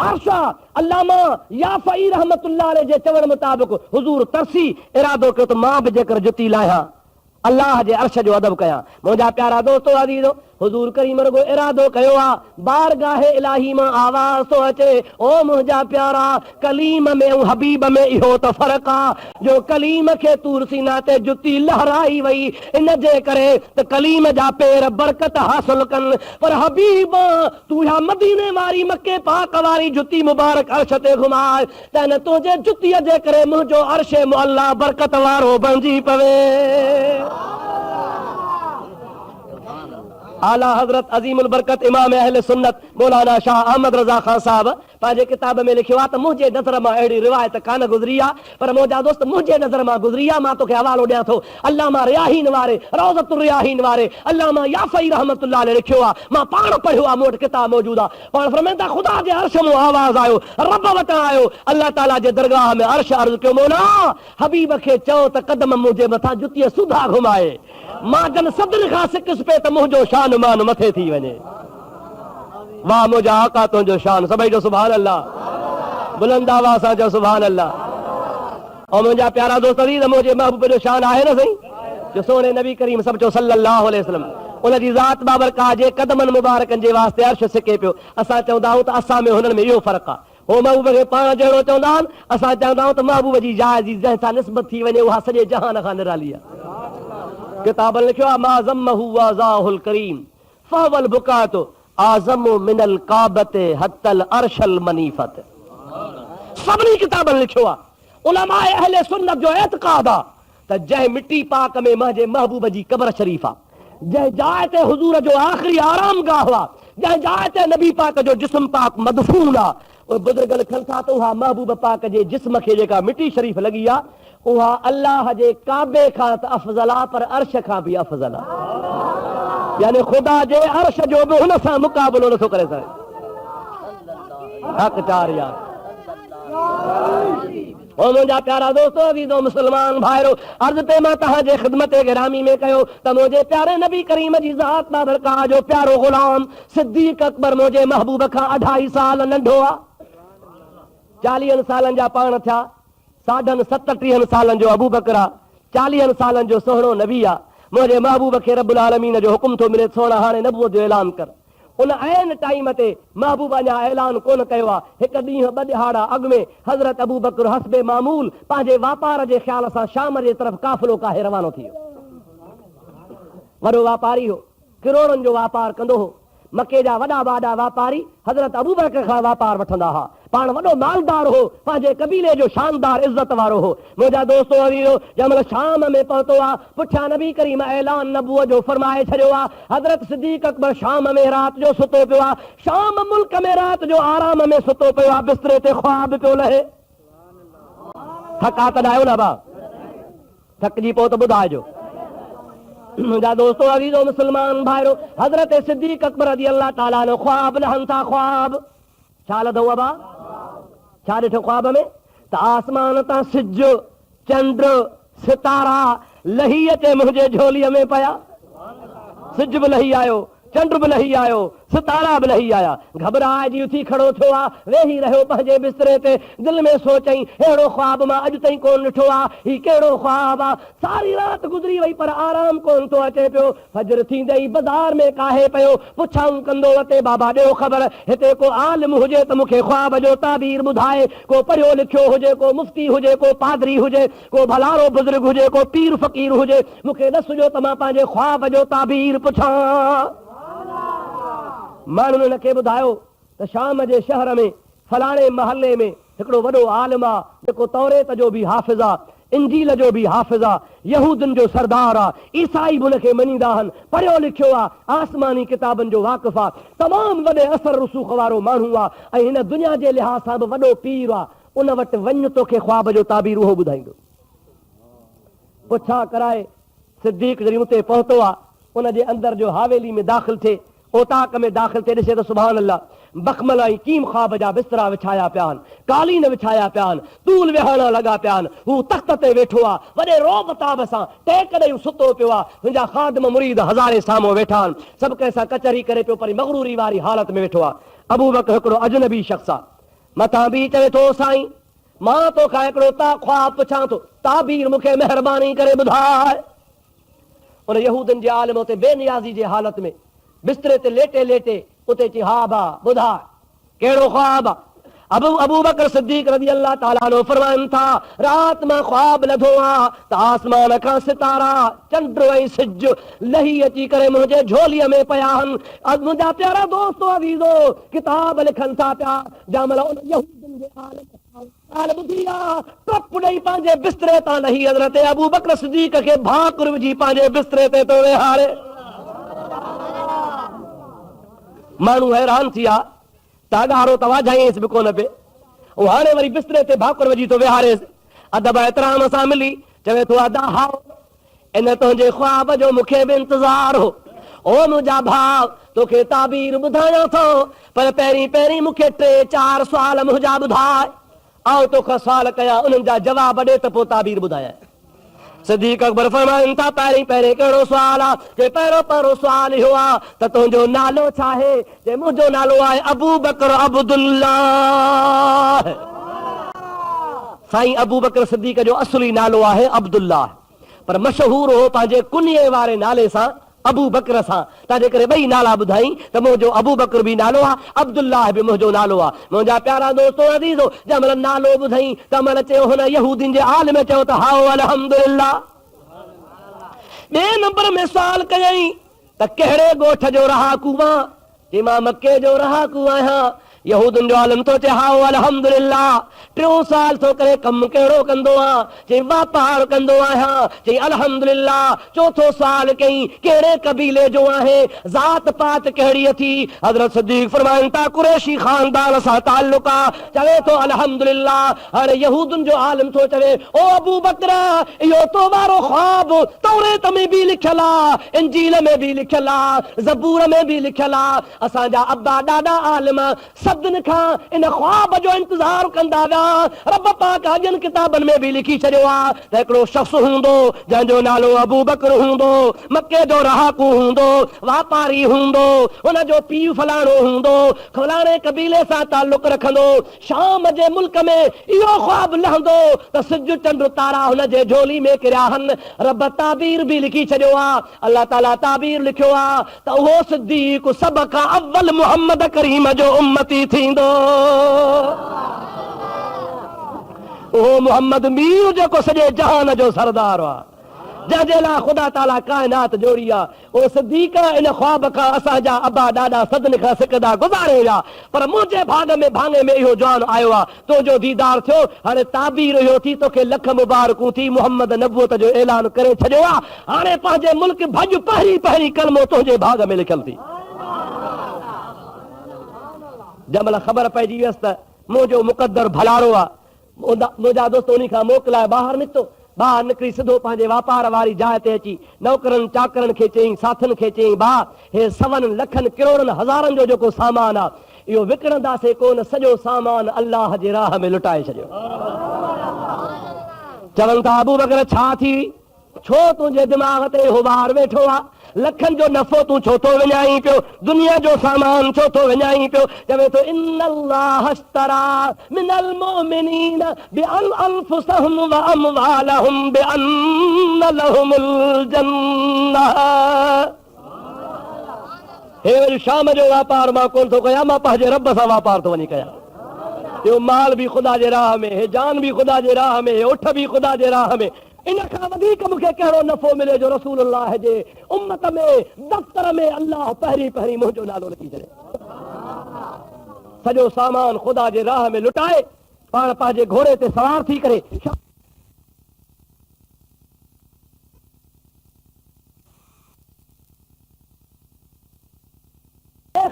अर्श आहे अल्लामा याफ़ई रहमतुल्लाह अलैह जे चवण मुताबिक़ हुज़ूर तरसी इरादो कयो त मां बि जेकर जुती लाहियां अल्लाह जे अर्श जो अदब कयां मुंहिंजा प्यारा दोस्तो अज़ीज़ो हुज़ूर करीम रुगो इरादो कयो आहे बारगाहे इलाही मां आवाज़ थो अचे ओ मुंहिंजा प्यारा कलीम में ऐं हबीब में इहो त फ़र्क़ु आहे जो कलीम खे तूर सीना ते जुती लहराई वई इन जे करे त कलीम जा पेर बरकत हासिल कनि पर हबीब तूं इहा मदीने वारी मके पाक वारी जुती मुबारक अर्श ते घुमाए त न तुंहिंजे जुतीअ जे करे मुंहिंजो अर्श मुअल्ला बरकत वारो बणिजी पवे आला हजरत अजीमुल बरकत इमाम अहले सुन्नत मौलाना शाह अहमद रज़ा खान साहब पंहिंजे किताब में लिखियो आहे त मुंहिंजे नज़र मां अहिड़ी रिवायत कान गुज़री आहे पर मुंहिंजा दोस्त मुंहिंजे नज़र मां गुज़री आहे मां तोखे हवालो ॾियां थो अल्लामा रियाहीन वारे रौज़तुर रियाहीन वारे अल्लामा याफ़ई रहमतुल्लाह अलैह लिखियो आहे मां पाण पढ़ियो आहे मूं वटि किताब मौजूदु आहे पाण फरमाइनि था ख़ुदा जे अर्श मां आवाज़ आयो रब वटां आयो अल्लाह ताला जे दरगाह में अर्श अर्ज़ कयो मौला हबीब खे चओ त कदम मुंहिंजे मथां जुतीअ सुधा घुमाए मां जन सदर खां सिकस पे त मुंहिंजो शान मान मथे थी वञे वाह मुंहिंजा आका तुंहिंजो शान सभई जो सुभान अल्लाह बुलंद आवाज़ सां चओ सुभान अल्लाह ऐं मुंहिंजा प्यारा दोस्त मुंहिंजे महबूब जो शान आहे न साईं जो सोने नबी करीम सभु चओ सल्लल्लाहु अलैहि वसल्लम उनजी ज़ात बाबरकाह जे कदमनि मुबारकनि जे वास्ते अर्श सिके पियो असां चवंदा आहियूं त असां में हुननि में इहो फ़र्क़ु आहे हो महबूब खे पाण जहिड़ो चवंदा आहिनि असां चवंदा आहियूं त महबूब जी जाइ जी जंहिं सां निस्बत थी वञे उहा सॼे जहान खां निराली आहे किताब लिखियो आहे मा ज़म्महु वज़ाहुल करीम फहवल बुकात आज़म मिनल काबत हत्तल अर्शल मनीफत सभिनी किताबनि लिखियो आहे उलमाए अहले सुन्नत जो एतिक़ाद आहे त जंहिं मिटी पाक में मुंहिंजे महबूब जी क़ब्र शरीफ़ आहे जंहिं जाइ ते हुज़ूर जो आख़िरी आरामगाह आहे जंहिं जाइ ते नबी पाक जो जिस्म पाक मदफून आहे उहे बुज़ुर्ग लिखनि था त उहा महबूब पाक जे जिस्म खे जेका मिटी शरीफ़ लॻी आहे उहा अल्लाह जे काबे खां त अफ़ज़ल आहे पर अर्श खां बि अफ़ज़ल आहे यानी ख़ुदा जे अर्श जो बि हुन सां मुक़ाबिलो नथो करे सघे हक़ चार यार ओ मुंहिंजा प्यारा दोस्तो अज़ीज़ो मुस्लमान भाइरो अर्ज़ पे मां तव्हांजे ख़िदमत गिरामी में कयो त मुंहिंजे प्यारे नबी करीम जी ज़ात बाबरकाह जो प्यारो ग़ुलाम सिद्दीक़ अकबर मुंहिंजे महबूब खां 2.5 साल नंढो आहे 40 सालनि जा पाण थिया 37 सालनि जो अबू बकर आहे 40 सालनि जो सोहणो नबी आहे मुंहिंजे महबूब खे रब्बुल आलमीन जो हुकुम थो मिले सोना हाणे नबूअत जो ऐलान कर उन ऐन टाइम ते महबूब अञा ऐलान कोन कयो आहे हिकु ॾींहुं 2 ॾिहाड़ा अॻु में हज़रत अबू बकर हस्बे मामूल पंहिंजे वापार जे ख़्याल सां शाम जे तरफ़ काफ़िलो काहे रवानो थी वियो वॾो वापारी हो किरोड़नि जो वापार कंदो हो मके जा वॾा वॾा वापारी हज़रत अबू बकर खां वापार वठंदा हुआ पाण वॾो मालदार हो पंहिंजे कबीले जो शानदार इज़त वारो हो मुंहिंजा दोस्तो अज़ीज़ो जंहिंमहिल शाम में पहुतो आहे पुठियां नबी करीम ऐलान नबूअत जो फरमाए छॾियो आहे हज़रत सिद्दीक़ अकबर शाम में राति जो सुतो पियो आहे शाम मुल्क में राति जो आराम में सुतो पियो आहे बिस्तरे ते ख्वाब पियो लहे थका त न आहियो न भाउ थकिजी पोइ त ॿुधाइजो मुंहिंजा दोस्तो अज़ीज़ो मुस्लमान भाइरो हज़रत सिद्दीक़ अकबर रज़ी अल्लाह ताला जो ख्वाब लहनि था ख्वाब छा लधो आहे भाउ छा ॾिठो ख्वाब में त आसमान तां सिज चंड सितारा लही अचे मुंहिंजे झोलीअ में पिया सिज बि लही आयो चंड बि लही आयो, सितारा बि लही आया, घबराइजी उथी खड़ो थियो आहे, वेही रहियो पंहिंजे बिस्तरे ते, दिलि में सोचई अहिड़ो ख्वाब मां अॼु ताईं कोन ॾिठो आहे, ही कहिड़ो ख्वाब आहे। सारी राति गुज़री वई पर आराम कोन थो अचे पियो। फजर थींदे ई बाज़ार में काहे पियो, पुछाऊं कंदो अते बाबा ॾियो ख़बर, हिते को आलिम हुजे त मूंखे ख्वाब जो ताबीर ॿुधाए, को पढ़ियो लिखियो हुजे, को मुफ्ती हुजे, को पादरी हुजे, को भलारो बुज़ुर्ग हुजे, को पीर फ़कीर हुजे, मूंखे ॾसजो त मां पंहिंजे ख्वाब जो ताबीर पुछां। माण्हुनि खे ॿुधायो त शाम जे शहर में फलाणे महले में हिकिड़ो वॾो आलिम आहे, जेको तौरेत जो बि हाफ़िज़ आहे, इंजील जो बि हाफ़िज़ आहे, यहूदनि जो सरदार आहे, ईसाई बि हुनखे मञींदा आहिनि, पढ़ियो लिखियो आहे, आसमानी किताबनि जो वाक़िफ़ आहे, तमामु वॾे असर रसूख़ वारो माण्हू आहे, ऐं हिन दुनिया जे लिहाज़ सां बि वॾो पीर आहे। उन वटि वञ, तोखे ख्वाब जो ताबीर उहो ॿुधाईंदो। पुछा कराए सिद्दीक़ जॾहिं उते पहुतो आहे, उन जे अंदर जो हावेली में दाख़िल थिए, ओताक में दाख़िल थिए, ॾिसे त सुभान अल्लाह, बख़मल ऐं कीम ख्वाब जा बिस्तरा विछाया पिया आहिनि, कालीन विछाया पिया आहिनि, तूल विहाणा लॻा पिया आहिनि, हू तख़्त ते वेठो आहे, वॾे रोब ताब सां टेक ॾेई सुतो पियो आहे, मुंहिंजा ख़ादिम मुरीद हज़ारे साम्हूं वेठा आहिनि, सभु कंहिंसां कचहरी करे पियो, पर मग़रूरी वारी हालत में वेठो आहे। अबू बकर हिकिड़ो अजनबी शख़्स आहे, मथां बि चवे थो साईं मां तोखां हिकिड़ो ख्वाब पुछां थो, ताबीर मूंखे महिरबानी करे ॿुधाए। उन यहूदनि जे आलिम उते बेनियाज़ी जे हालत में बिस्तरे ते लेटे लेटे उते चई हा बा ॿुधाए कहिड़ो ख्वाब आहे। अबू बकर सिद्दीक़ रज़ी अल्लाह ताला अन्हु फरमाइनि था, राति मां ख्वाब लधो आहे त आसमान खां सितारा, चंड ऐं सिज लही अची करे मुंहिंजे झोलीअ में पिया आहिनि। मुंहिंजा प्यारा दोस्तो अज़ीज़ो किताब लिखनि था पिया, जंहिं महिल यहूदनि जे आलिम ॿुधी आहे, टप ॾेई पंहिंजे बिस्तरे तां लही हज़रत अबू बकर सिद्दीक़ खे भाकुर विझी पंहिंजे बिस्तरे ते थो वेहारे। माण्हू हैरान थी विया, तागारो त वाझाईंसि बि कोन पिए, ऐं हाणे वरी बिस्तरे ते भाकुर विझी थो वेहारेसि। अदब एतराम सां मिली चवे थो अदा हाओ, इन तुंहिंजे ख्वाब जो मूंखे बि इंतज़ार हो। ओ मुंहिंजा भाउ, तोखे ताबीर ॿुधायां थो, पर पहिरीं पहिरीं मूंखे 3-4 सुवाल मुंहिंजा ॿुधाए, ऐं तोखां सुवाल कया, उन्हनि जा जवाब ॾे त पोइ ताबीर ॿुधायां। सिद्दीक़ अकबर फरमाइनि था, पहिरीं पहिरीं कहिड़ो सुवाल आहे? जे पहिरियों सुवाल इहो आहे त तुंहिंजो नालो छा आहे? जे मुंहिंजो नालो आहे अबू बकर अब्दुल्लाह। साईं अबू बकर सिद्दीक़ जो असली नालो आहे अब्दुल्लाह, पर मशहूर हो पंहिंजे कुन्ये वारे नाले सां, अबू बकर सां। तंहिंजे करे ॿई नाला ॿुधाई त मुंहिंजो अबू बकर बि नालो आहे, अब्दुल्लाह बि मुंहिंजो नालो आहे। मुंहिंजा प्यारा दोस्तो अज़ीज़ो, जंहिं महिल नालो ॿुधाई त महिल चयो हुन यहूदीन जे आलिम चयो त हाओ अल्हम्दुलिल्लाह। ॿिए नंबर में सुवाल कयई त कहिड़े ॻोठ जो रहाकू आं? चई मां मके जो रहाकू आहियां। यहूदनि जो आलिम थो चए हाओ अल्हम्दुलिल्लाह। टियों साल थो करे कमु कहिड़ो कंदो आं? चई वापार कंदो आहियां। चई अल्हम्दुलिल्लाह। चौथो साल कई कहिड़े कबीले जो आहे? ज़ात पात कहिड़ी अथी? हज़रत सिद्दीक़ फरमाइनि था कुरैशी खानदान सां ताल्लुक आहे। चवे थो अल्हम्दुलिल्लाह। हाणे यहूदनि जो आलिम थो चवे ओ अबू बकर, इहो तो वारो ख्वाब तौरेत में बि लिखियल आहे, इंजील में बि लिखियल आहे, ज़बूर में बि लिखियल आहे। असांजा अब्बा ॾाढा आलिम सभिनि खां इन ख्वाब जो इंतज़ार कंदा विया। रब पाक अॼनि किताबनि में बि लिखी छॾियो आहे त हिकिड़ो शख़्स हूंदो जंहिंजो नालो अबू बकर हूंदो, मके जो रहाकू हूंदो, वापारी हूंदो, हुनजो पीउ फलाणो हूंदो, फलाणे कबीले सां ताल्लुक रखंदो। शाम जे मुल्क में इहो ख्वाब लहंदो त सिज चंड तारा हुनजे झोली में किरिया आहिनि। रब ताबीर बि लिखी छॾियो आहे, अलाह ताला ताबीर लिखियो आहे त उहो सिद्दीक़ सभ खां अव्वल मुहम्मद करीम जो उम्मती थींदो। उहो मुहम्मद मीर जेको सॼे जहान जो सरदार आहे, जंहिंजे लाइ ख़ुदा ताला काइनात जोड़ी आहे। उहो सिद्दीक़ इन ख्वाब खां असांजा अबा ॾाढा सदन खां सिकदा गुज़ारे विया, पर मुंहिंजे भाङे में इहो जवान आयो आहे, तुंहिंजो दीदार थियो। हाणे ताबीर इहो थी तोखे लख मुबारकूं थी, मुहम्मद नबूअत जो ऐलान करे छॾियो आहे। हाणे पंहिंजे मुल्क भॼ, पहिरीं पहिरीं कलमो तुंहिंजे भाॻ में लिखियल थी। जंहिं महिल ख़बर पइजी वियसि त मुंहिंजो मुक़दर भलारो आहे, मुंहिंजा दोस्त उन खां मोकिलाए ॿाहिरि निकितो। ॿाहिरि निकिरी सिधो पंहिंजे वापार वारी जाइ ते अची नौकरनि चाकरनि खे चयईं, साथनि खे चयईं, भाउ हे 100 लखनि किरोड़नि हज़ारनि जो जेको सामान आहे इहो विकिणंदासीं कोन, सॼो सामान अल्लाह जे राह में लुटाए छॾियो। चवनि था अबू बकर छा थी, छो तुंहिंजे दिमाग़ ते इहो ॿार वेठो आहे? लखन जो नफ़ो तूं छो थो विञाई पियो, दुनिया जो सामान छो थो विञाई पियो? चवे थो इन्नल्लाह अश्तरा मिनल मुमिनीन बिअनफुसहिम व अमवालहुम बिअन्न लहुमुल जन्नह। हे वरी शाम जो वापार मां कोन थो कयां, मां पंहिंजे रब सां वापार थो वञी कयां। यो माल भी खुदा जे राह में, हे जान भी खुदा जे राह में, हे उठ भी खुदा जे राह में। इन खां वधीक मूंखे कहिड़ो नफ़ो मिले जो रसूलुल्लाह जे उम्मत में दफ़्तर में अल्लाह पहिरीं पहिरीं मुंहिंजो नालो लिखी छॾे। सॼो सामान खुदा जे राह में लुटाए पाण पंहिंजे घोड़े ते सवार थी करे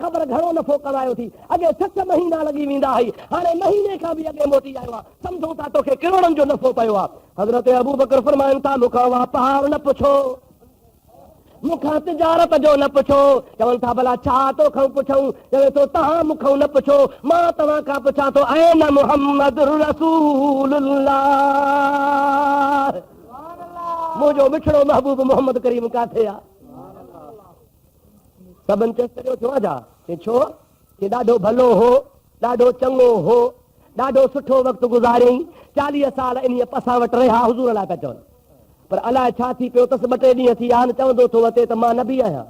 ख़बर घणो नफ़ो कमायो थी। अॻे 6 महीना लॻी वेंदा हुई, हाणे महीने खां बि अॻे मोटी आयो आहे। सम्झो था तोखे किरोड़नि जो नफ़ो पियो आहे। हज़रत अबू बकर फरमाइनि था मूंखां वापार न पुछो, मूंखां तिजारत जो न पुछो। चवनि था भला छा तोखां पुछूं? चवे थो तव्हां मूंखां न पुछो, मां तव्हां खां पुछां थो ऐन मुहम्मद रसूलुल्लाह, मुंहिंजो मिठड़ो महबूब मोहम्मद करीम काथे आहे? सभिनि चयो थियो जा कि छो कि ॾाढो भलो हो, ॾाढो चङो हो, ॾाढो सुठो वक़्तु गुज़ारियईं, 40 साल इन असां वटि रहिया, हुज़ूर लाइ पिया चवनि। पर अलाए छा थी पियो अथसि, 2-3 ॾींहं थी विया आहिनि, चवंदो थो वते त मां नबी आहियां।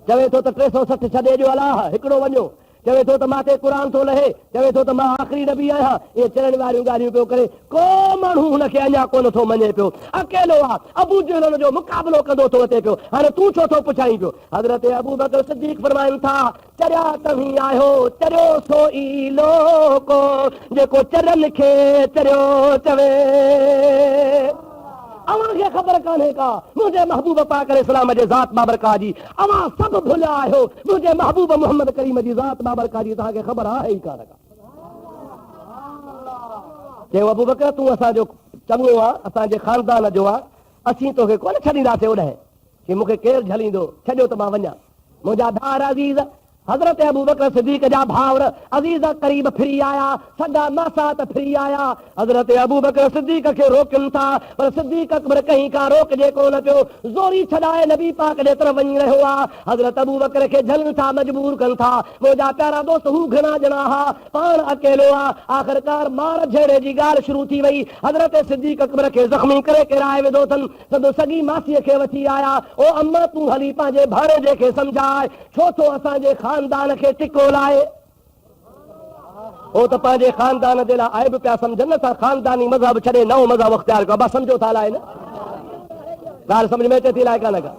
चवे थो त 360 छॾे ॾियो अलाह, हिकिड़ो वञो। चवे थो त माथे क़ुर थो लहे, चवे थो त मां आख़िरी नबी आहियां। इहे चढ़ण वारियूं ॻाल्हियूं पियो करे, को माण्हू हुनखे अञा कोन थो मञे पियो। अकेलो आहे, अबू जहल जो मुक़ाबिलो कंदो थो अचे पियो। हाणे तूं छो थो पुछाई पियो? हज़रत अबू बकर सिद्दीक़ फरमाइनि था चरिया तव्हीं आहियो, चरियो सो ई लोको जेको चरनि खे चरियो चवे। अव्हांखे ख़बर कान्हे का मुंहिंजे महबूब पाक अलैहिस्सलाम जे ज़ात बाबरकात जी? अव्हां सभु भुलिया आहियो मुंहिंजे महबूब मोहम्मद करीम जी ज़ात बाबरकात जी तव्हांखे ख़बर आहे ई कान का। चयो अबू बकर तूं असांजो चङो आहे, असांजे ख़ानदान जो आहे, असीं तोखे कोन छॾींदासीं ओॾांहुं कि मूंखे केरु झलींदो, छॾियो त मां वञा। मुंहिंजा भाउर अज़ीज़ हज़रत अबू बकर सिद्दीक़ जा भाउर अज़ीज़ करीब फिरी आया, सॼा मासात फिरी आया। हज़रत अबू बकर सिद्दीक़ खे रोकनि था, पर सिद्दीक़ अकबर कहीं का रोकजे कोन पियो, ज़ोरी छॾाए नबी पाक जे तरफ़ वञी रहियो आहे। हज़रत अबू बकर खे झलनि था, मजबूर कनि था। मुंहिंजा प्यारा दोस्त हू घणा ॼणा हुआ, पाण अकेलो आहे। आख़िरकार मार झेड़े जी ॻाल्हि शुरू थी वई। हज़रत सिद्दीक़ अकबर खे ज़ख़्मी करे किराए विधो अथनि। सदो सॻी मासीअ खे वठी आया, ओ अम्मा तूं हली पंहिंजे भाणेजे खे सम्झाए, छो थो असांजे ख़ानदान खे टिको लाए। ओ त पंहिंजे ख़ानदान जे लाइ आइब पिया सम्झनि न, ख़ानदानी मज़हब छॾे नओं मज़हब अख़्तियार कयो। बसि सम्झो था लाइ न, ॻाल्हि सम्झ में अचे थी लाइ कान का?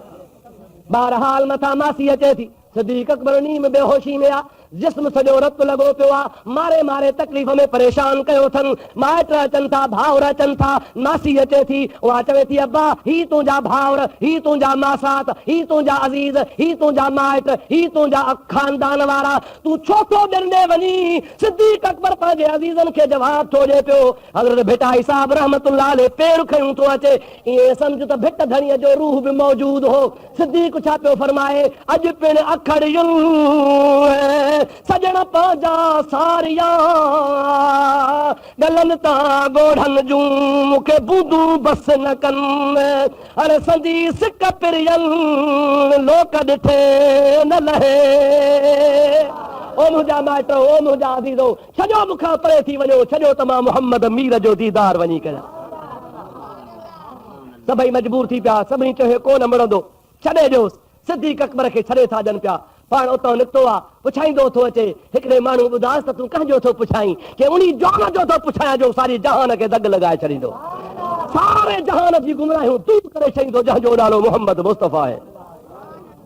बहरहाल मथां मासी अचे थी, सिद्दीक़ अकबर नीम बेहोशी में आहे, जिस्म सॼो रत लॻो पियो आहे, मारे मारे तकलीफ़ में परेशान कयो अथनि। माइट अचनि था, भाउर अचनि था, मासी अचे थी, उहा चवे थी अब्बा ही तुंहिंजा भाउर, ही तुंहिंजा मासात, ही तुंहिंजा अज़ीज़, ही तुंहिंजा माइट, ही तुंहिंजा ख़ानदान वारा, तूं छो थो ॾिंदे वञी? सिद्दीक़ अकबर पंहिंजे अज़ीज़नि खे जवाब थो ॾिए पियो। हज़रत भिटाई साहब रहमतुल्लाह अलैह पेर खयूं थो अचे, ईअं सम्झ त भिट धणीअ जो रूह बि मौजूद हो। सिद्दीक़ छा पियो फरमाए, अॼु पिण अखड़ियुनि सजण पंहिंजा सारिया गलनि तां गोढ़नि जूं मूंखे बूंदूं बस न कनि। अरे संदी सिक पिरियनि लोक ॾिठे न लहे। ओ मुंहिंजा माइट, ओ मुंहिंजा अज़ीज़ो, छॾियो मूंखां परे थी वञो, छॾियो त मां मोहम्मद मीर जो दीदार वञी कयां। सभई मजबूर थी पिया, सभिनी चयो कोन मिलंदो, छॾे ॾियोसि। सिद्दीक़ अकबर खे छॾे था ॾियनि पिया। पाण उतां निकितो आहे, पुछाईंदो थो अचे। हिकिड़े माण्हू ॿुधास त तूं कंहिंजो थो पुछाई? कि उनी जान जो थो पुछायां जो सारी जहान खे दग लॻाए छॾींदो, सारे जहान जी गुमराहियूं दूर करे छॾींदो, जंहिंजो नालो मोहम्मद मुस्तफ़ा आहे।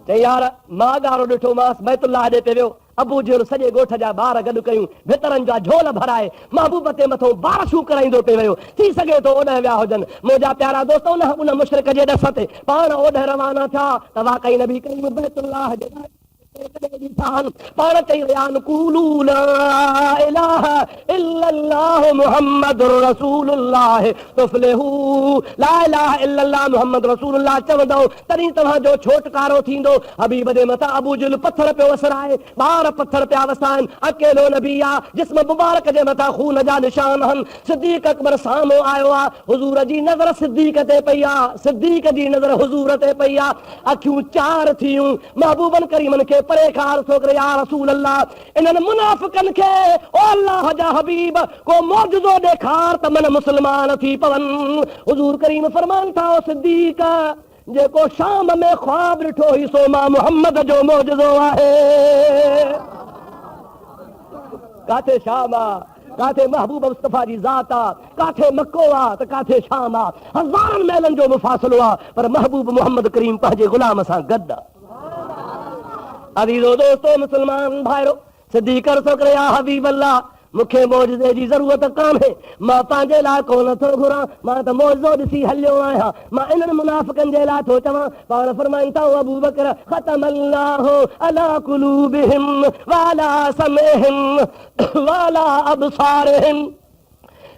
चई यार मां ॻारो ॾिठोमांसि, बैतुल्लाह ॾे पे वियो, अबू जहल सॼे ॻोठ जा ॿार गॾु कयूं, भितरनि जा झोल भराए महबूब ते मथो बारिशूं कराईंदो पे वियो। थी सघे थो ओॾांहुं विया हुजनि। मुंहिंजा प्यारा दोस्त उन मुशरिक जे ॾस ते पाण ओॾांहुं रवाना थिया त वाक़ई नबी करीम बैतुल्लाह जे पाण चई रहिया कूलू ला इलाहा इल्ला इल्लल्लाह मुहम्मदुर रसूलुल्लाह तुफ्लिहू, ला इलाहा इल्लल्लाह मुहम्मद रसूलुल्लाह चवंदो तॾहिं तव्हांजो छोटकारो थींदो। हबीब जे मथां अबू जहल पत्थर पियो वसराए, ॿार पत्थर पिया वसाइनि, अकेलो नबी आहे, जिस्म मुबारक जे मथां खून जा निशान आहिनि। सिद्दीक अकबर साम्हूं आयो आहे, हुज़ूर जी नज़र सिद्दीक ते पई आहे, सिद्दीक जी नज़र हुज़ूर ते पई आहे। अखियूं चार थियूं, महबूबन करीमन खे परे खार थो करे, या रसूल अल्लाह इन्हनि मुनाफ़िकनि खे ओ अल्लाह जा हबीब को मौजज़ो ॾेखार त मन मुस्लमान थी पवनि। हुज़ूर करीम फरमाइनि था, ओ सिद्दीक जेको शाम में ख्वाब ॾिठो हुई सो मां मुहम्मद जो मौजज़ो आहे। काथे शाम आहे, काथे महबूब मुस्तफ़ा जी ज़ात आहे, काथे मक्को आहे त काथे शाम आहे, हज़ारनि मैलनि जो मुफ़ासिलो आहे, पर महबूब मोहम्मद करीम पंहिंजे ग़ुलाम सां गॾु आहे। अज़ीज़ो दोस्तो मुस्लमान भाइरो, सिद्दीक़ अर्ज़ थो करे, या हबीब अल्लाह मूंखे मौजज़े जी ज़रूरत कान्हे, मां पंहिंजे लाइ कोन थो घुरां, मां त मौजज़ो ॾिसी हलियो आहियां, मां इन्हनि मुनाफ़िक़नि जे लाइ थो चवां। पाण फरमाइनि था, अबू बकर ख़तमल्लाहु अला क़ुलूबिहिम व अला समइहिम व अला अबसारिहिम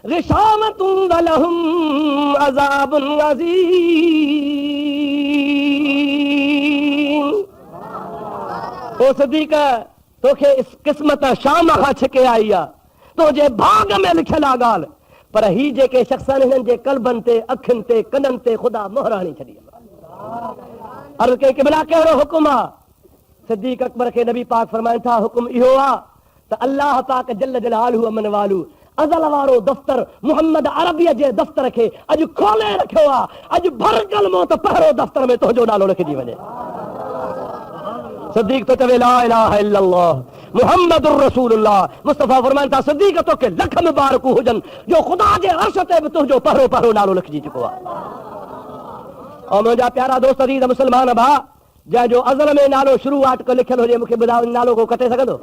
ग़िशावतुन व लहुम अज़ाबुन अज़ीम। ओ सिद्दीक़ तोखे इस क़िस्मत शाम खां छिके आई आहे, तुंहिंजे भाग में लिखियल आहे ॻाल्हि, पर ही जेके शख़्स आहिनि हिननि जे कल्बनि ते, अखियुनि ते, कननि ते ख़ुदा मोहर हणी छॾी। अर्ज़ कई क़िबला कहिड़ो हुकुम आहे? सिद्दीक़ अकबर खे नबी पाक फरमाइनि था, हुकुम इहो आहे त अल्लाह पाक जल जलालहू अमन वालू अज़ल वारो दफ़्तर मुहम्मद अरबीअ जे दफ़्तर खे अॼु खोले रखियो आहे। अॼु भर कलमो त पहिरों दफ़्तर में तुंहिंजो नालो लिखिजी वञे। सिद्दीक़ तो चवे, ला इलाहा इल्लल्लाह मुहम्मदुर रसूलुल्लाह। मुस्तफ़ा फरमाइनि था, सिद्दीक़ तोखे लख मुबारकूं हुजनि जो ख़ुदा जे अर्श ते बि तुंहिंजो पहिरों पहिरों नालो लिखिजी चुको आहे। ऐं मुंहिंजा प्यारा दोस्त अज़ीज़ मुस्लमान भाउ, जंहिंजो अज़ल में नालो शुरूआत को लिखियल हुजे, मूंखे ॿुधायो नालो को कटे सघंदो?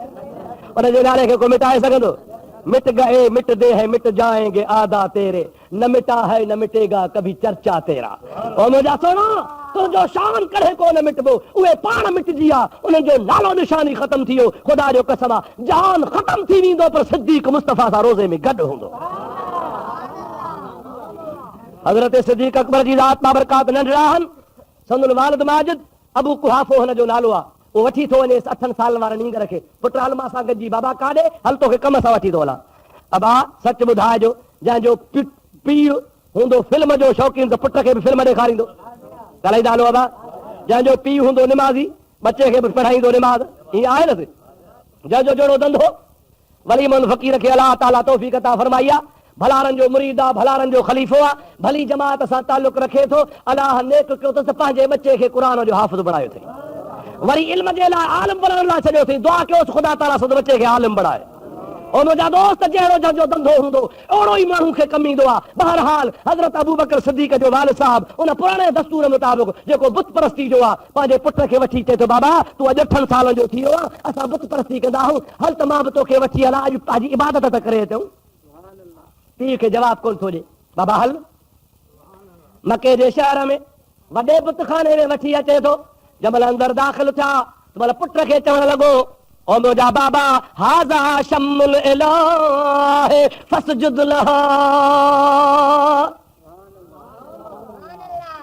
उनजे नाले खे को मिटाए सघंदो? मिट गए मिट दे है मिट जाएंगे आदा तेरे, न मिटा है न मिटेगा कभी चर्चा तेरा। और मुंहिंजा सोना, तुंहिंजो शान कॾहिं कोन मिटबो, उहे पाण मिटजी आहे, उन्हनि जो नालो निशानी ख़तम थी वियो। ख़ुदा जो कसम आहे, जान ख़तम थी वेंदो पर सिद्दीक़ मुस्तफ़ा सां रोज़े में गॾु हूंदो। हज़रत सिद्दीक़ अकबर जी ज़ात बाबरकात नंढड़ा आहिनि। संदुल वालिद माजिद अबू कुहाफ़ो हुन जो नालो आहे। उहो वठी थो वञे 8 साल वारे नींगर खे, पुट हल मां सां गॾिजी, बाबा काॾे हल, तोखे कम सां वठी थो हलां। अबा सच ॿुधाइजो, जंहिंजो पीउ हूंदो फिल्म जो शौक़ीन त पुट खे बि फिल्म ॾेखारींदो। ॻाल्हाईंदा हलो अबा। जंहिंजो पीउ हूंदो निमाज़ी, बचे खे बि पढ़ाईंदो निमाज़। हीअं आहे न? जंहिंजो जहिड़ो धंधो वली मोहम्मद फ़क़ीर खे अलाह ताला तौफ़ीक़ अता फरमाई आहे, भलारनि जो मुरीद आहे, भलारनि जो ख़लीफ़ो आहे, भली जमात सां ताल्लुक़ रखे थो, अलाह नेक कयो अथसि, पंहिंजे बचे खे क़ुर जो हाफ़िज़ बणायो अथई, वरी इल्म जे लाइ आलिम बणण लाइ छॾियो अथई। दुआ कयोसि ख़ुदा ताला संदसि बचे खे आलिम बणाए। और मुंहिंजा दोस्त, जहिड़ो जंहिंजो धंधो हूंदो अहिड़ो ई माण्हू खे कमु ईंदो आहे। बहरहाल हज़रत अबू बकर सिद्दीक़ जो वालिद साहब उन पुराणे दस्तूर मुताबिक़ जेको बुत परस्ती जो आहे, पंहिंजे पुट खे वठी चए थो, बाबा तूं अॼु 8 सालनि जो थी वियो आहे, असां बुत परस्ती कंदा आहियूं, हल त मां बि तोखे वठी हलां, अॼु पंहिंजी इबादत त करे अचूं। पीउ खे जवाबु कोन थो ॾे, बाबा हल। मके जे शहर में वॾे बुतखाने में वठी अचे थो। जमल अंदरि दाख़िल थिया, तमल पुट खे चवणु लॻो, ओ मुंहिंजा बाबा हाज़ा शम्मुल इलाह फसजुद लहा।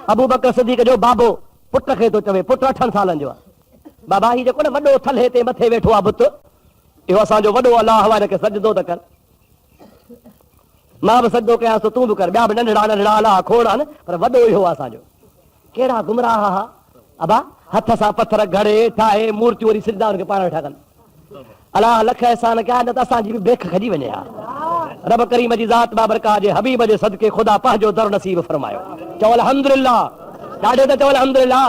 अबू बकर सिद्दीक़ जो बाबो पुट खे थो चवे, पुट 8 सालनि जो आहे। बाबा ही जेको न वॾो थल्हे ते मथे वेठो आहे बुत, इहो असांजो वॾो अलाह आहे, हिनखे सजदो त कर। मां बि सजदो कयां थो, तूं बि कर, ॿिया बि नंढड़ा नंढड़ा अलाह खोड़ आहिनि, पर वॾो इहो आहे असांजो। कहिड़ा गुमराह हा अबा, हथ सां पत्थर घड़े ठाहे मूर्तियूं वरी सिजदा हुनखे पाण वेठा कनि। अलाह लख एहसान कया, न त असांजी बि बेख खजी वञे हा। रब करीम जी ज़ात बाबरकात जे हबीब जे सदके ख़ुदा पंहिंजो दर नसीब फरमायो। चओ अल्हम्दुलिल्लाह, ॾाढे त चओ अल्हम्दुलिल्लाह।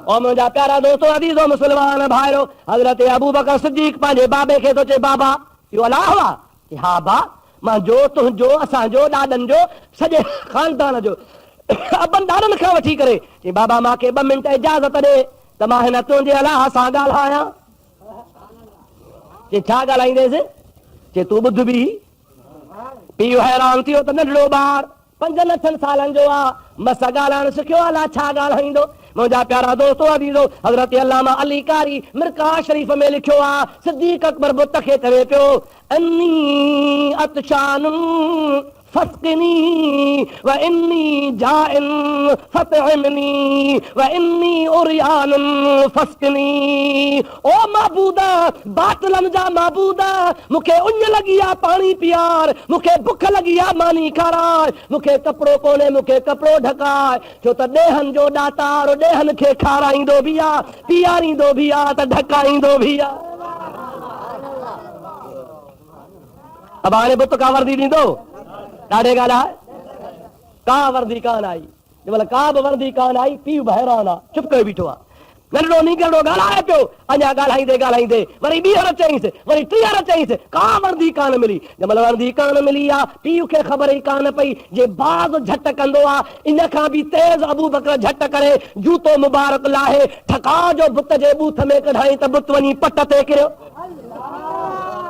और मुंहिंजा प्यारा दोस्तो, अज़ीज़ो मुस्लमान भाइरो, हज़रत अबू बकर सिद्दीक़ पंहिंजे बाबे खे थो चए, बाबा इहो अलाह आहे? हा बा, मुंहिंजो, तुंहिंजो, असांजो, ॾाॾनि जो, सॼे ख़ानदान जो, अबनि ॾाॾनि खां वठी करे। चई, बाबा मूंखे 2 मिंट इजाज़त ॾे त मां हिन तुंहिंजे अलाह सां ॻाल्हायां। चई, छा ॻाल्हाईंदेसि? चई, तूं ॿुध बि। पीउ हैरान थियो त नंढड़ो ॿार 5 सालनि जो आहे, मस ॻाल्हाइण सिखियो अलाह छा ॻाल्हाईंदो। मुंहिंजा प्यारा दोस्तो अज़ीज़ो, हज़रत अल्लामा अली कारी मिरकात शरीफ़ में लिखियो आहे, सिद्दीक़ अकबर बुत खे चवे पियो, अन्नी अतशानुन फस्किनी व इन्नी जाइन फतइमनी व इन्नी उरियानुन फस्किनी। ओ महबूदा, बातिलन जा महबूदा, मूंखे उञ लॻी आहे पाणी पीआर, मूंखे बुख लॻी आहे मानी खाराए, मूंखे कपिड़ो कोन्हे मूंखे कपिड़ो ढकाए, छो त ॾेहनि जो ॾातार ॾेहनि खे खाराईंदो बि आहे, पीआरींदो बि आहे त ढकाईंदो बि आहे। अब हाणे बुत का वर्दी ॾींदो? ॾाढे ॻाल्हि आहे, का वर्दी कान आई, जंहिंमहिल का बि वर्दी कान आई, पीउ बि हैरान आहे, चुप करे बीठो आहे। नंढड़ो निकिरो ॻाल्हाए पियो, अञा ॻाल्हाईंदे ॻाल्हाईंदे वरी ॿीहर चईंसि, वरी टीहर चईंसि, का वर्दी कान मिली। जंहिंमहिल वर्दी कान मिली आहे, पीउ खे ख़बर ई कान पई, जे बाज़ झट कंदो आहे, इन खां बि तेज़ अबू बकर झट करे जूतो मुबारक लाहे ठका जो बुत जे बूथ में कढाई त बुत वञी पट ते किरियो।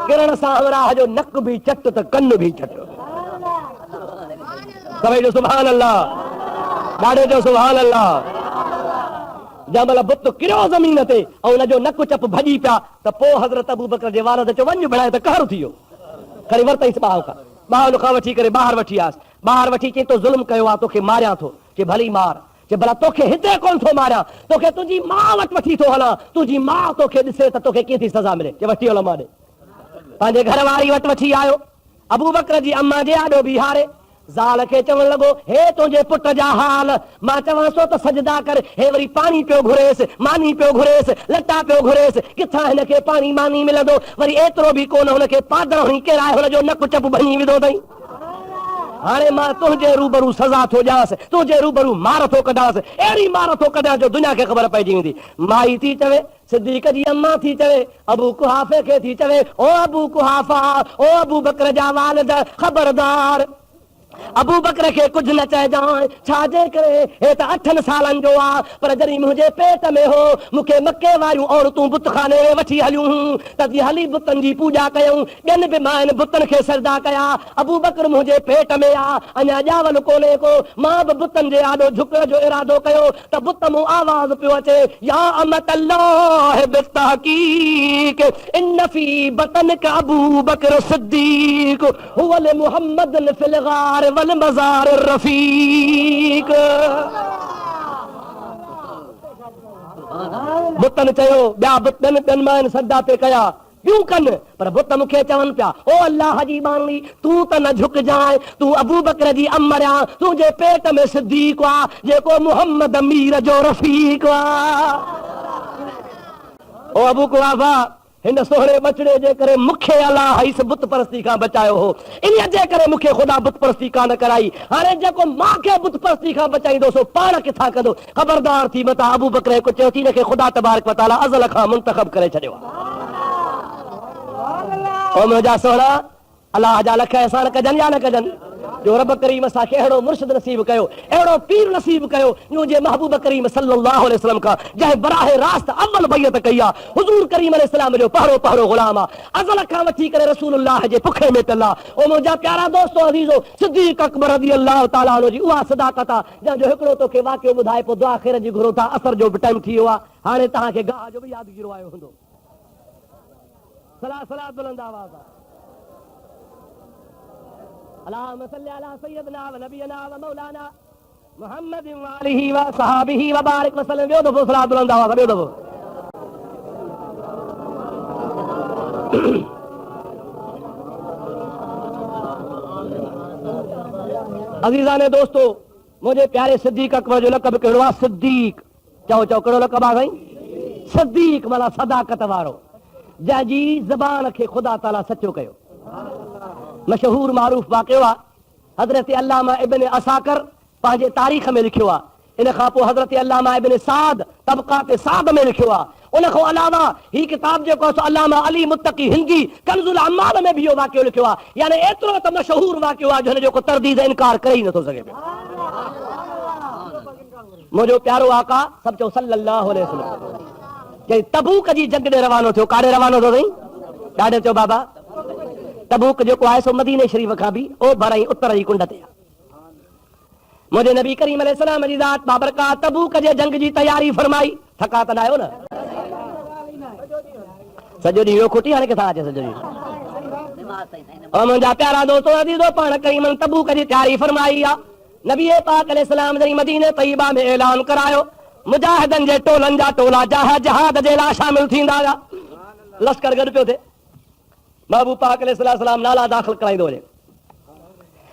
किरण सां हमराह जो नक बि चट त कन बि चट। सभई जो सुभान अल्लाह, ॾाढे जो सुभान अल्लाह। जंहिंमहिल बुत किरियो ज़मीन ते ऐं हुनजो नक चप भॼी पिया त पोइ हज़रत अबू बकर जे वारद चयो, वञ बढ़ाए त कहर थी वियो। खणी वरितईंसि ॿाहिरि खां वठी करे ॿाहिरि वठी आयसि। ॿाहिरि वठी चई, तो ज़ुल्म कयो आहे, तोखे मारियां थो। चई भली मार। चई भला तोखे हिते कोन थो मारियां, तोखे तुंहिंजी माउ वटि वठी थो हलां, तुंहिंजी माउ तोखे ॾिसे त तोखे कीअं थी सज़ा मिले। चई वठी हलो मां ॾे। पंहिंजे घर वारी वटि वठी आयो, अबू बकर जी अम्मा जे आॾो बीहारे ज़ाल खे चवण लॻो, हे तुंहिंजे पुट जा हाल, मां चवां सो त सजदा कर। हे वरी पाणी पियो घुरेसि, मानी पियो घुरेसि, लटा पियो घुरेसि, किथां हिनखे पाणी मानी मिलंदो। वरी एतिरो बि कोन, हुनखे पादर हणी किराए हुनजो नक चप भञी विधो अथई। हाणे मां तुंहिंजे रूबरू सज़ा थो ॾियांसि, तुंहिंजे रूबरू मार थो कढांसि, अहिड़ी मार थो कढां जो दुनिया खे ख़बर पइजी वेंदी। माई थी चवे, सिद्दीक़ जी अम्मा थी चवे, अबू कुहाफ़े खे थी चवे, ओ अबू कुहाफ़ा, ओ अबू बकर जा वालिद, ख़बरदार अबू बकर खे कुझु न चइजांइ। छाजे करे? हे त 8 सालनि जो आहे, पर जॾहिं मुंहिंजे पेट में हो, मूंखे मके वारियूं औरतूं बुतखाने में वठी हलियूं, तॾहिं हली बुतनि जी पूॼा कयूं, ॿियनि बि माइनि बुतनि खे सजदा कया। अबू बकर मुंहिंजे पेट में आहे, अञा ॼावल कोन्हे को, मां बि बुतनि जे आॾो झुकण जो इरादो कयो त बुत मूं आवाज़ पियो अचे, या अमत अल्लाह बित्तहक़ीक़ इन फी बतनिक अबू बकर सिद्दीक़ हुवल मुहम्मदन फिल गार वल मज़ार रफ़ीक। बुतनि चयो, ॿिया ॿियनि माइनि सजदा पे कया, ॿियूं कनि, पर बुत मूंखे चवनि पिया, ओ अल्लाह जी बाणी, तूं त न झुकजांइ, तूं अबू बकर जी अमरिया, तुंहिंजे पेट में सिद्दीक़ आहे, जेको मुहम्मद मीर जो रफ़ीक आहे। ओ अबू कुहाफ़ा, हिन सोहणे बचड़े जे करे मूंखे अलाह इस बुत परस्ती खां बचायो हो, इन जे करे मूंखे ख़ुदा बुत परस्ती कान कराई। हाणे जेको मूंखे बुत परस्ती खां बचाईंदो सो पाण किथां कंदो? ख़बरदार थी मता। अबू बकर कुझु चयो थी, हिनखे ख़ुदा तबारक व तआला अज़ल खां मुंतख़ब करे छॾियो आहे। ओ मुंहिंजा सोहरा, अलाह जा लख अहसान कजनि या न कजनि, जो रब करीम असांखे अहिड़ो मुर्शिद नसीब कयो, अहिड़ो पीर नसीब कयो, मुंहिंजे महबूब करीम सल्लल्लाहु अलैहि वसल्लम खां, जंहिं बराह रास्त अव्वल बैत कई आहे, हुज़ूर करीम अलैहिस्सलाम जो पहरो गुलाम आहे, अज़ल खां वठी करे रसूलुल्लाह जे पुखे में पियल आहे। ओ मुंहिंजा प्यारा दोस्तो अज़ीज़ो, सिद्दीक़ अकबर रज़ी अल्लाह ताला अन्हु जी उहा सदाकत आहे, जंहिंजो हिकिड़ो तोखे वाक़ियो ॿुधाए पोइ दुआ ख़ैर जी घुरो था। असर जो बि टाइम थी वियो आहे, हाणे तव्हांखे गाह जो बि यादगिरो आयो हूंदो। सलाह सलाह बुलंद आवाज़ आहे। अल्लाहुम्मा सल्ली अला सय्यदना व नबियना व मौलाना मुहम्मद व आलिहि व सहाबिहि व बारिक व सल्लम। ॿियो दफ़ो सलाह बुलंद आवाज़, ॿियो दफ़ो। अज़ीज़ाने दोस्तो, मुंहिंजे प्यारे सिद्दीक़ अकबर जो लक़ब कहिड़ो आहे? सिद्दीक़। चओ चओ, कहिड़ो लक़ब आहे साईं? सिद्दीक़ माना सदाकत वारो, जंहिंजी ज़बान खे ख़ुदा ताला सचो कयो। मशहूर मारूफ वाक़ियो आहे, हज़रत अल्लामा इब्न असाकर पंहिंजे तारीख़ में लिखियो आहे। इन खां पोइ हज़रत अल्लामा इब्न साद तबक़ात साद में लिखियो आहे। उन खां अलावा ही किताब जेको आहे अल्लामा अली मुत्तकी हिंदी कंज़ुल अम्माल में बि इहो वाक़ियो लिखियो आहे। यानी एतिरो त मशहूर वाक़ियो आहे जो हिन जो को तरदीद इनकार करे ई नथो सघे पियो। मुंहिंजो प्यारो आका सभु चओ सल्लल्लाहु अलैहि वसल्लम, जंहिं तबूक जी जंग ॾे रवानो थियो, काॾे रवानो थियो साईं? ॾाढे चओ बाबा, तबूक जेको आहे सो मदीने शरीफ़ खां बि ओभर ऐं उत्तर जी कुंड ते आहे। मुझे नबी करीम अलैहिस्सलाम जी ज़ात बाबरकात तबूक जे जंग जी तैयारी फरमाई। थका त आयो न सॼो ॾींहुं खुटी हाणे किथां अचे सॼो ॾींहुं। और मुंहिंजा प्यारा दोस्तो अज़ीज़ो पाण करीमन तबूक जी तैयारी फरमाई आहे। नबी पाक अलैहिस्सलाम जी मदीने तैयबा में ऐलान करायो मुजाहिदनि जे टोलनि जा टोला जहाद जे लाइ शामिल थींदा हुआ। लश्कर गॾु पियो थिए महबूब पाक अलैहिस्सलाम नाला दाख़िल कराईंदो वञे।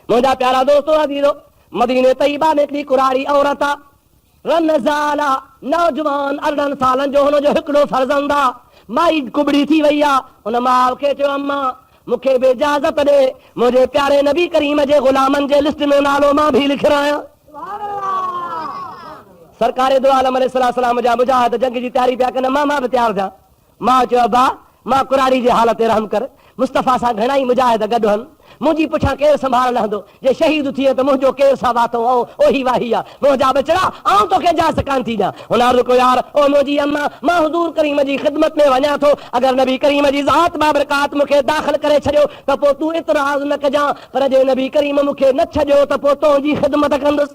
मुंहिंजा प्यारा दोस्तो अज़ीज़ो मदीने तैयबा में हिकिड़ी कुरारी औरत आहे रमज़ाला नौजवान 18 सालनि जो हुनजो हिकिड़ो फर्ज़ंद आहे। माई कुबड़ी थी वई आहे। हुन माउ खे चयो अम्मा मूंखे बि इजाज़त ॾे मुंहिंजे प्यारे नबी करीम जे ग़ुलामनि जे लिस्ट में नालो मां बि लिखायां। सरकार दो आलम अलैहिस्सलाम जा मुजाहिद जंग जी तैयारी पिया कनि। मां बि तयारु थियां। मां चयो अब्बा मां कुरारी जे हालत ते रहम कर। मुस्तफ़ा सां घणा ई मुजाहिद गॾु आहिनि। मुंहिंजी पुछां केरु संभाल रहंदो जे शहीद थिए त मुंहिंजो केरु सावातो ओही वाही आहे। मुंहिंजा बचड़ा आउं तोखे इजाज़त कान थी ॾियां। हुन अर्ज़ु कयो यार ओ मुंहिंजी अम्मा मां हुज़ूर करीम जी ख़िदमत में वञां थो। अगरि नबी करीम जी ज़ात बाबरकात मूंखे दाख़िल करे छॾियो त पोइ तूं इतराज़ न कजां पर जे नबी करीम मूंखे न छॾियो त पोइ तुंहिंजी ख़िदमत कंदुसि।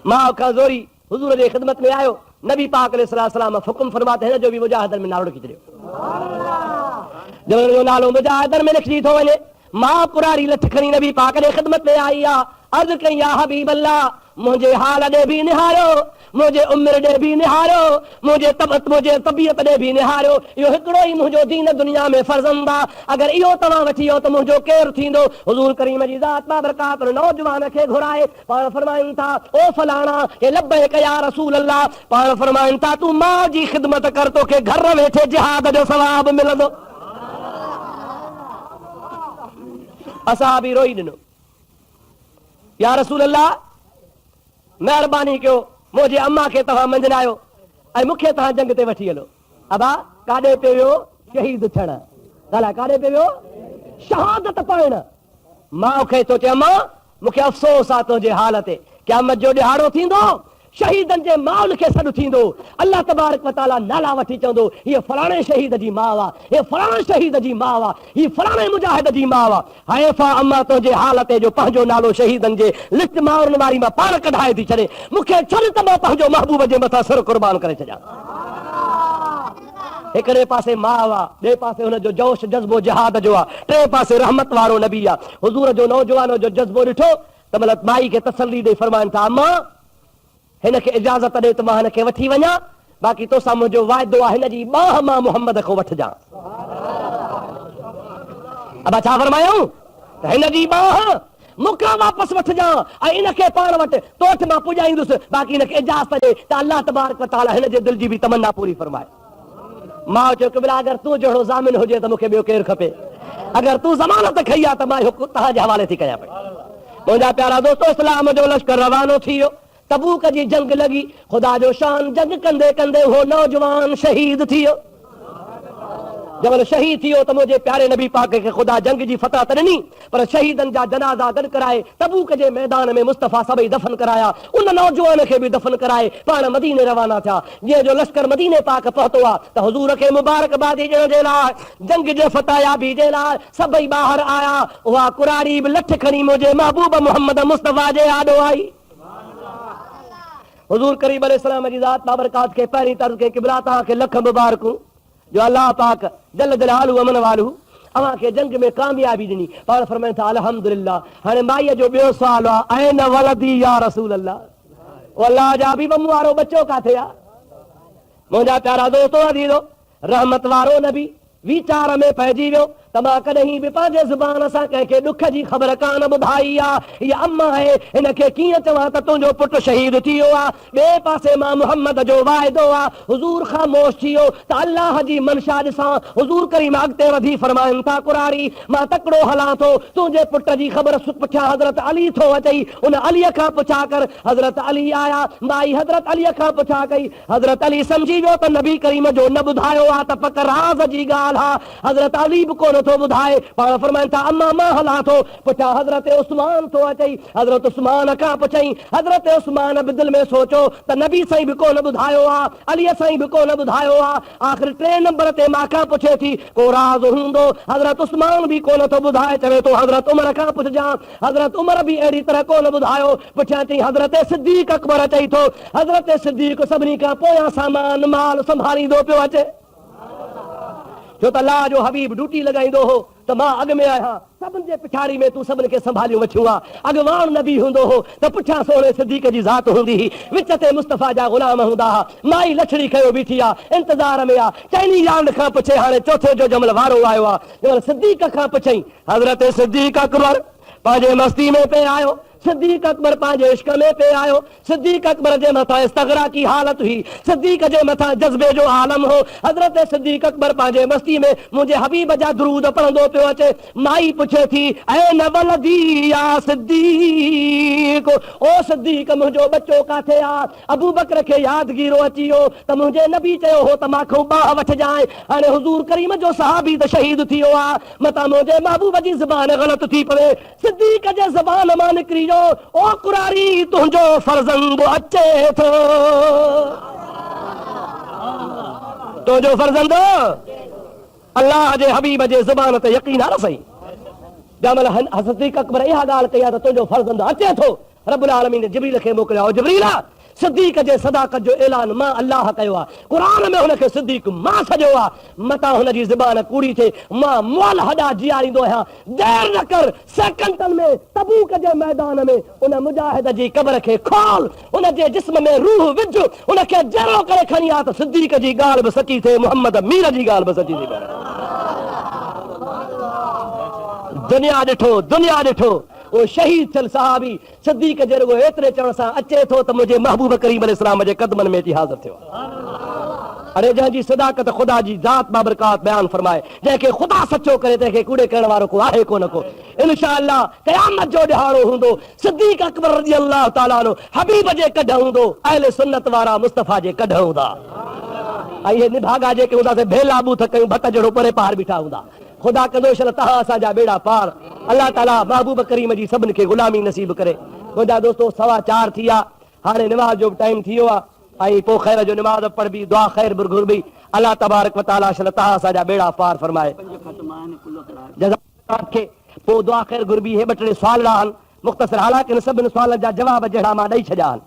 मां खां ज़ोरी हुज़ूर जे ख़िदमत में आयो। नबी पाक अलैहिस्सलाम हुकुम फरमाते हिन जो बि मुजाहिदनि में नालो लिखी छॾियो। जब जो नालो मुजाहिदनि में लिखी थो वञे मां कुरारी लठ खणी नबी पाक जे ख़िदमत में आई आहे। अर्ज़ु कई या हबीब अल्लाह मुंहिंजे हाल ॾे बि निहारियो मुंहिंजे उमिरि ॾे बि निहारियो मुंहिंजे तबियत ॾे बि निहारियो। इहो हिकिड़ो ई मुंहिंजो दीन दुनिया में फर्ज़ंद आहे। अगरि इहो तव्हां वठी वियो त मुंहिंजो केरु थींदो। हुज़ूर करीम जी ज़ात बाबरकात नौजवान खे घुराए पाण फरमाइनि था ओ फलाणा हे लब्बैक या रसूल अल्लाह। पाण फरमाइनि था तूं माउ जी ख़िदमत कर तोखे घर वेठे जिहाद जो सवाब मिलंदो। असां बि रोई ॾिनो या रसूल अल्लाह महिरबानी कयो मुंहिंजे अम्मा खे तव्हां मंझनायो ऐं मूंखे तव्हां जंग ते वठी हलो। अबा काॾे पियो वियो शहीद थियण ॻाल्हाए काॾे पियो वियो शहादत पाइण। माउ खे थो चए अम्मा मूंखे अफ़सोस आहे तुंहिंजे हाल ते क़यामत जो ॾिहाड़ो थींदो शहीदनि जे माउल खे सॾु थींदो। अल्लाह तबारक व तआला नाला वठी चवंदो हीअ फलाणे शहीद जी माउ आहे हीअ फलाणे शहीद जी माउ आहे हीअ फलाणे मुजाहिद जी माउ आहे। हैफ़ा अम्मा तुंहिंजे हाल ते जो पंहिंजो नालो शहीदनि जे लिस्ट माउरनि वारी मां पाण कढाए थी छॾे मूंखे छॾ त मां पंहिंजो महबूब जे मथां सिर कुर्बान करे छॾियां। हिकिड़े पासे माउ आहे ॿिए पासे हुनजो जोश जज़्बो जिहाद जो आहे टे पासे रहमत वारो नबी आहे। हुज़ूर जो नौजवान जो जज़्बो ॾिठो त मतिलबु माई खे तसल्ली ॾेई फरमाइनि था अम्मा हिनखे इजाज़त ॾे त मां हिनखे वठी वञा बाक़ी तोसां मुंहिंजो वाइदो आहे हिन जी बाह मां मुहम्मद खां वठजां। अब छा फरमायूं त हिन जी बाह मूंखां वापसि वठजां ऐं इनखे पाण वटि तो वटि मां पुॼाईंदुसि बाक़ी हिनखे इजाज़त ॾे त अल्लाह तबारक व तआला हिन जे दिलि जी बि तमन्ना पूरी फरमाए। मां चयो कि बिला अगरि तूं जहिड़ो ज़ामिन हुजे त मूंखे ॿियो केरु खपे। अगरि तूं ज़मानत खई आहे त मां इहो तव्हांजे हवाले थी कयां पई। मुंहिंजा प्यारा दोस्तो इस्लाम जो लश्कर रवानो थी वियो तबूक जी जंग लगी खुदा जो शान जंग कंदे कंदे वो नौजवान शहीद थी वियो। जब शहीद थी वियो त मुंहिंजे प्यारे नबी पाक खे खुदा जंग जी फतह त ॾिनी पर शहीदनि जा जनाज़ा गॾु कराए तबूक जे मैदान में मुस्तफ़ा सभई दफ़न कराया। उन नौजवान खे बि दफ़न कराए पाण मदीने रवाना थिया। जीअं जो लश्कर मदीने पाक पहुतो आहे त हुज़ूर खे मुबारकबादी ॾियण जे लाइ जंग जे फतहयाबी जे लाइ सभई ॿाहिरि आया। उहा कुरारी बि लठ खणी मुंहिंजे महबूब मोहम्मद मुस्तफ़ा जे आॾो आई। हुज़ूर करीम अलैहिस्सलाम जी ज़ात बाबरकात खे पहिरीं तर्ज़ के क़िबला तव्हांखे लख मुबारकूं जो अल्लाह पाक जल जलालू अमन वालू अव्हांखे जंग में कामयाबी ॾिनी। पाण फरमाइनि था अल्हम्दुलिल्लाह। हाणे माईअ जो ॿियो सुवाल आहे ऐं न वलदी या रसूल अल्लाह अल्लाह जा बि बम वारो बच्चो काथे आहे। मुंहिंजा प्यारा दोस्तो अज़ीज़ो रहमत वारो नबी वीचार में पइजी वियो त मां कॾहिं बि पंहिंजे ज़ुबान सां कंहिंखे ॾुख जी ख़बर कान ॿुधाई आहे। हीअ अम्मा आहे हिनखे कीअं चवां त तुंहिंजो पुटु शहीद थी वियो आहे। ॿिए पासे मां मुहम्मद जो वाइदो आहे। हुज़ूर ख़ामोश थी वियो त अल्लाह जी मनशा ॾिसां हुज़ूर करीम अॻिते वधी फरमाइनि था कुरारी मां तकिड़ो हलां थो तुंहिंजे पुट जी ख़बर पुछां हज़रत अली थो अचई। उन अलीअ खां पुछा कर हज़रत अली आया माई हज़रत अलीअ खां पुछा कई हज़रत अली सम्झी वियो त नबी करीम जो न ॿुधायो आहे त पक राज़ जी ॻाल्हि हला। हज़रत अली बि कोन थो ॿुधाए, पाण फरमाइनि था अम्मा मां हलां थो, पुठियां हज़रत उस्मान थो अचई। हज़रत उस्मान खां पुछई, हज़रत उस्मान बि दिलि में सोचो त नबी साईं बि कोन ॿुधायो आहे, अलीअ साईं बि कोन ॿुधायो आहे। आख़िर 3 नंबर ते मां पुछे थी को राज़ हूंदो, हज़रत उस्मान बि कोन थो ॿुधाए, चवे थो हज़रत उमर खां पुछजां। हज़रत उमर बि अहिड़ी तरह कोन ॿुधायो। पुठियां चई हज़रत सिद्दीक़ अकबर चई थो, हज़रत सिद्दीक़ सभिनी खां पोयां सामान माल संभालींदो पियो अचे, छो त अल्लाह जो हबीब ड्यूटी लॻाईंदो हो त मां अॻ में आहियां, सभिनि जे पिछाड़ी में तूं सभिनि खे संभालियूं वठियूं आहे। अॻवान नबी हूंदो हो त पुठियां सोणे सिद्दीक़ जी ज़ात हूंदी हुई, विच ते मुस्तफ़ा जा ग़ुलाम हूंदा हुआ। माई लछड़ी खयो बीठी आहे, इंतज़ार में आहे। चइनी राउंड खां पुछे हाणे चौथे जो जमल वारो आयो आहे। जमल सिद्दीक़ खां पुछई, हज़रत सिद्दीक़ अकबर पंहिंजे मस्ती में पे आयो, सिद्दीक़ अकबर पंहिंजे इश्क में पे आयो। सिद्दीक़ अकबर जे मथां इस्तग़रा की हालत हुई, सिद्दीक़ जे मथां जज़्बे जो आलम हो। हज़रत सिद्दीक़ अकबर पंहिंजे मस्ती में मुंहिंजे हबीब जा दुरूद पढ़ंदो पियो अचे। माई पुछे थी, ऐ न वलदी या सिद्दीक़, ओ सिद्दीक़ मुंहिंजो बच्चो काथे आहे? अबू बकर खे यादगीरो अची वियो त मुंहिंजे नबी चयो हो त मां बाह वठजांइ। हाणे हुज़ूर करीम जो सहाबी त शहीद थी वियो आहे, मतां मुंहिंजे महबूब जी ज़बान ग़लत थी पवे। सिद्दीक़ जे ज़बान मां निकिरी ओ कुरारी तुंहिंजो फर्ज़ंद अचे थो, तुंहिंजो फर्ज़ंद अल्लाह जे हबीब जे ज़बान ते यकीन आहे न सही। जमल सिद्दीक़ अकबर इहा ॻाल्हि कई आहे त तुंहिंजो फर्ज़ंद अचे थो, रब्बुल आलमीन जिब्रील खे मोकिलियो, जिब्रील सिद्दीक़ जे सदाकत जो ऐलान मां अल्लाह कयो आहे। क़ुरान में हुनखे सिद्दीक़ मां सॼो आहे, मतां हुनजी ज़बान कूड़ी थिए मां मोल हॾा जीआरींदो आहियां। देर न कर, सेकंडनि में तबूक जे मैदान में उन मुजाहिद जी क़बर खे खोल, उन जे जिस्म में रूह विझ, उनखे जहिड़ो करे खणी आ त सिद्दीक़ जी ॻाल्हि बि सची थिए, मोहम्मद मीर जी ॻाल्हि बि सची थिए। दुनिया ॾिठो वो शहीद थियल सहाबी सिद्दीक़ जे रुगो एतिरे चवण सां अचे थो त मुंहिंजे महबूब करीम अलैहिस्सलाम जे कदमनि में अची हाज़िर थियो। अरे जंहिंजी सदाकत ख़ुदा जी ज़ात बाबरकात बयान फरमाए, जंहिंखे ख़ुदा सचो करे तंहिंखे कूड़े करण वारो को आहे कोन को। इंशाअल्लाह क़यामत जो ॾिहाड़ो हूंदो, सिद्दीक़ अकबर रज़ी अल्लाह ताला अन्हु हबीब जे कढ हूंदो, अहले सुन्नत वारा मुस्तफ़ा जे कढ हूंदा। ऐं इहे निभागा जेके हूंदा से भेला बूथ कयूं भट जहिड़ो परे पार बीठा हूंदा। ख़ुदा कंदो शल तव्हां असांजा बेड़ा पार। अल्लाह ताला महबूब करीम जी सभिनि खे ग़ुलामी नसीब करे। मुंहिंजा दोस्तो 4:15 थी विया, हाणे निमाज़ जो बि टाइम थी वियो आहे, ऐं पोइ ख़ैर जो निमाज़ पढ़बी, दुआ ख़ैर बि घुरबी। अल्लाह तबारक व तआला शल तव्हां असांजा बेड़ा पार फरमाए। पोइ दुआ ख़ैर घुरबी। हे 2-3 सुवाल आहिनि मुख़्तसर, हालांकि इन सभिनि सुवालनि जा जवाब जहिड़ा मां ॾेई छॾिया आहिनि।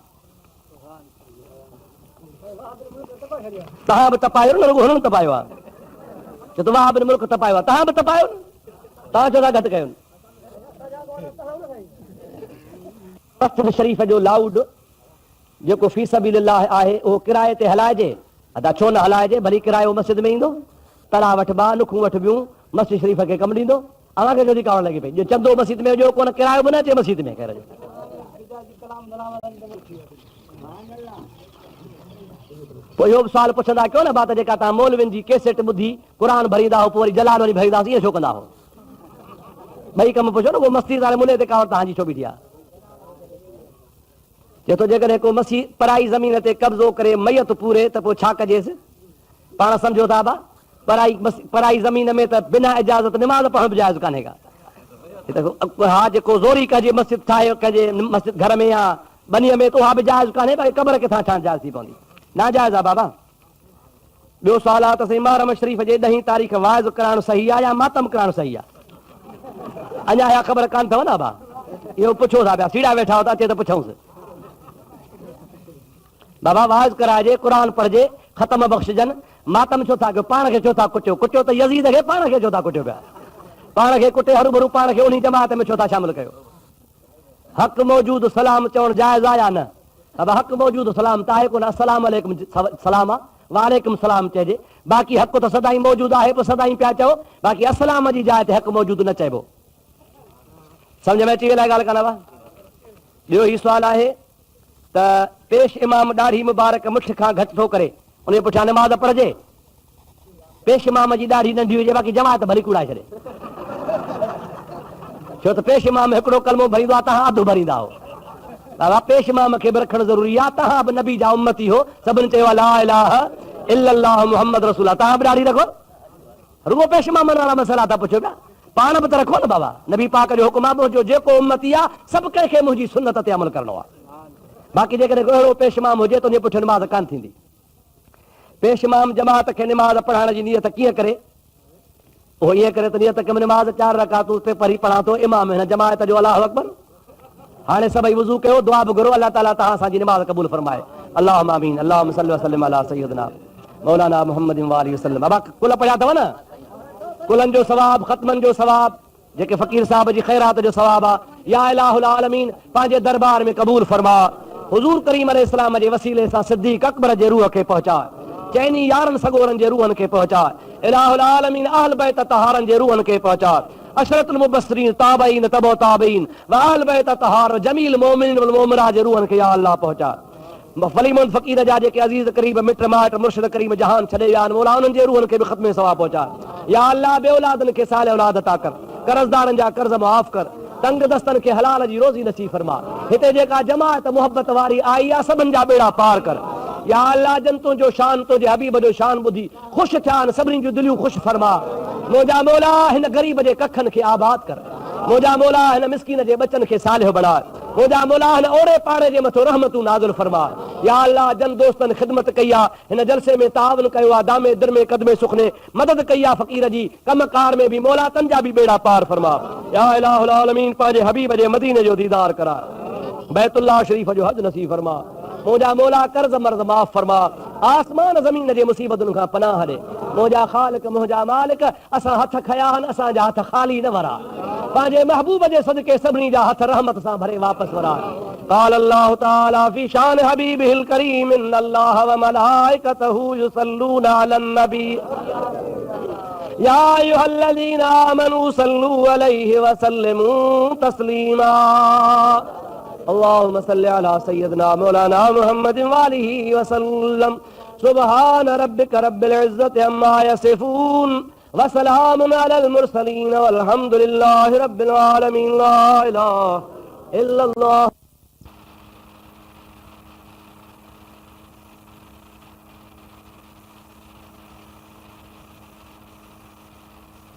तव्हां बि तपायो न, रुगो हुननि तपायो आहे, छो त वाह बिन मुल्क तपायो आहे, तव्हां बि तपायो न, तव्हां छो था घटि कयो? मस्जिद शरीफ़ जो लाउड जेको फी सबीलिल्लाह आहे उहो किराए ते हलाइजे, अदा छो न हलाइजे, भली किरायो मस्जिद में ईंदो, तड़ा वठिबा, नुखूं वठिबियूं, मस्जिद शरीफ़ खे कमु ॾींदो। अव्हांखे जो कावड़ लॻी पई, जो चंदो मस्जिद में हुजे कोन, किरायो बि न अचे मस्जिद में। ख़ैर पोइ इहो बि सुवाल पुछंदा कयो न, बात जेका तव्हां मौलविन जी कैसेट ॿुधी क़ुरान भरींदा हो, पोइ वरी जलाल वरी भरींदासीं, ईअं छो कंदा हो? ॿई कमु पुछो न, उहो मस्ती वारे मुने ते कावड़ तव्हांजी छो बीठी आहे? चए थो जेकॾहिं को मसीह पराई ज़मीन ते कब्ज़ो करे मैयत पूरे त पोइ छा कजेसि? पाण सम्झो था बा, पराई ज़मीन में त बिना इजाज़त निमाज़ पढ़ण बि जाइज़ कान्हे का। हा जेको ज़ोरी कजे मस्जिद ठाहे कजे मस्जिद घर में या बनीअ में, त उहा बि जाइज़ कान्हे, पर क़बर किथां ठहण जाइज़ थी पवंदी, नाजाइज़ आहे बाबा। ॿियो सुवाल आहे त साईं मुहर्रम शरीफ़ जे 10 तारीख़ वाइज़ कराइणु सही आहे या मातम कराइणु सही आहे? अञा इहा ख़बर कान अथव न बा, इहो पुछो था पिया, सीड़ा वेठा हो त अचे त पुछऊंसि। बाबा वाइज़ कराइजे, क़ुरान पढ़जे, ख़तम बख़्शजनि, मातम छो था कयो? पाण खे छो था कुटियो? कुटियो त यज़ीद खे, पाण खे छो था कुटियो पिया? पाण खे कुटे हरू भरू पाण खे उन जमात में छो था शामिल कयो? हक़ मौजूद सलाम चवणु जाइज़ आहे या न? बाबा हक़ मौजूद सलाम त आहे कोन, अस्सलाम अलैकुम सलाम आहे, वालेकुम सलाम चइजे। बाक़ी हक़ त सदाईं मौजूदु आहे, पोइ सदाईं पिया चओ, बाक़ी अस्सलाम जी जाइ ते हक़ मौजूदु न चइबो। सम्झ में अची वई ॻाल्हि कान बा? ॿियो ही सुवाल आहे त पेश इमाम ॾाढी मुबारक मुठ खां घटि थो करे, उन पुठियां निमाज़ पढ़जे, पेश इमाम जी ॾाढी नंढी हुजे, बाक़ी जमात भली कूड़ाए छॾे, छो त पेश इमाम हिकिड़ो कलमो भरींदो आहे, तव्हां अधु भरींदा हो। बाबा पेश इमाम खे बि रखणु ज़रूरी आहे, तव्हां बि नबी जा उम्मती हो, सभिनी चयो ला इलाहा इल्लल्लाह मुहम्मद रसूलुल्लाह, तव्हां बि ॾाढी रखो। रुगो पेशमा मञण वारा मसइला था पुछो पिया, पाण बि त रखो न बाबा। नबी पाक जो हुकुम आहे जो जेको उम्मती आहे सभु कंहिंखे मुंहिंजी सुन्नत ते अमल करणो आहे। बाक़ी जेकॾहिं अहिड़ो पेशमाम हुजे तुंहिंजे पुठियो निमाज़ कान थींदी। पेशमाम जमात खे निमाज़ पढ़ाइण जी नियत कीअं करे? वो ये करे तो नियत के नमाज 4 रकातूं ते पढ़ी पढ़ा तो इमाम है जमात जो अल्लाह अकबर। हाणे सभई वुज़ू कयो, दुआ बि घुरो, अल्लाह ताला तव्हां असांजी नमाज़ क़बूल फरमाए। अल्लाहुम्मा आमीन। अल्लाहुम्मा सल्लि व सल्लिम अला सय्यदना मौलाना मुहम्मद व आलिहि वसल्लम। अब कुल पढ़िया अथव न, कुलनि जो सवाब, ख़त्मनि जो सवाब, जेके फ़कीर साहब जी ख़ैरात जो सवाब आहे, या इलाहुल आलमीन पंहिंजे दरबार में क़बूल फरमा। हुज़ूर करीम अलैहिस्सलाम जे वसीले सां सिद्दीक़ अकबर जे रूह खे पहुचाए, चइनी यारनि सगोरनि जे रूहनि खे पहुचाए, इलाहुल आलमीन अहल बैत तहारनि जे रूहनि खे पहुचाए, अशरतुल मुबस्सिरीन ताबईन तबो ताबईन व अहल बैत तहार जमील मोमिनीन वल मोमिनात जे रूहनि खे या अल्लाह पहुचाए। फलीमन फ़कीर जा जेके अज़ीज़ करीब मिट माइट मुर्शिद करीम जहान छॾे विया आहिनि, मौला उन्हनि जे रूहनि खे बि ख़त्मे सवाब पहुचाए। या अल्लाह बे औलादनि खे साले औलाद अता कर, कर्ज़दारनि जा कर्ज़ माफ़ कर, तंग दस्तनि खे हलाल जी रोज़ी नसीब फरमा। हिते जेका जमात मोहब्बत वारी आई आहे सभिनि जा बेड़ा पार कर। या अल्लाह जंतु जो शान तुंहिंजे हबीब जो शान ॿुधी ख़ुशि थिया आहिनि, सभिनी जूं दिलियूं ख़ुशि फरमा। मुंहिंजा मौला हिन ग़रीब जे कखनि खे आबाद कर, मुंहिंजा मौला हिन मिस्कीन जे बचनि खे सालिह बणाए, मुंहिंजा मौला हिन ओड़े पाड़े जे मथो रहमतूं नाज़िल फरमा। या अल्लाह जन दोस्तनि ख़िदमत कई आहे, हिन जलसे में तावन कयो आहे, दामे दिरमे कदमे सुखने मदद कई आहे फ़कीर जी, कमकार में बि मौला तंजा बि बेड़ा पार फरमा। या इलाहुल आलमीन पंहिंजे हबीब जे मदीने जो दीदार कराए, बैतुल्लाह शरीफ जो हज नसीब फरमा। मुंहिंजा मौला कर्ज़ मर्ज़ माफ़ फरमा, आसमान ज़मीन जे मुसीबतुनि खां पनाह ॾे। मुंहिंजा ख़ालिक मुंहिंजा मालिक असां हथ खया आहिनि, असांजा हथ ख़ाली न वरा, पंहिंजे महबूब जे सदके सभिनी जा हथ रहमत सां भरे वापसि वरा। क़ाल अल्लाहु तआला फ़ी शान हबीबिहिल करीम इन्नल्लाह व मलाइकतहू युसल्लूना अलन नबी या अय्युहल्लज़ीना आमनू सल्लू अलैहि व सल्लिमू तस्लीमा। अल्लाहुम्मा सल्लि अला सय्यदना मौलाना मुहम्मद व आलिहि व सल्लम। सुब्हान रब्बिक रब्बिल इज्जति अम्मा यसिफून व सलामुन अलल मुरसलीन वल्हम्दुलिल्लाहि रब्बिल आलमीन। ला इलाहा इल्लल्लाह।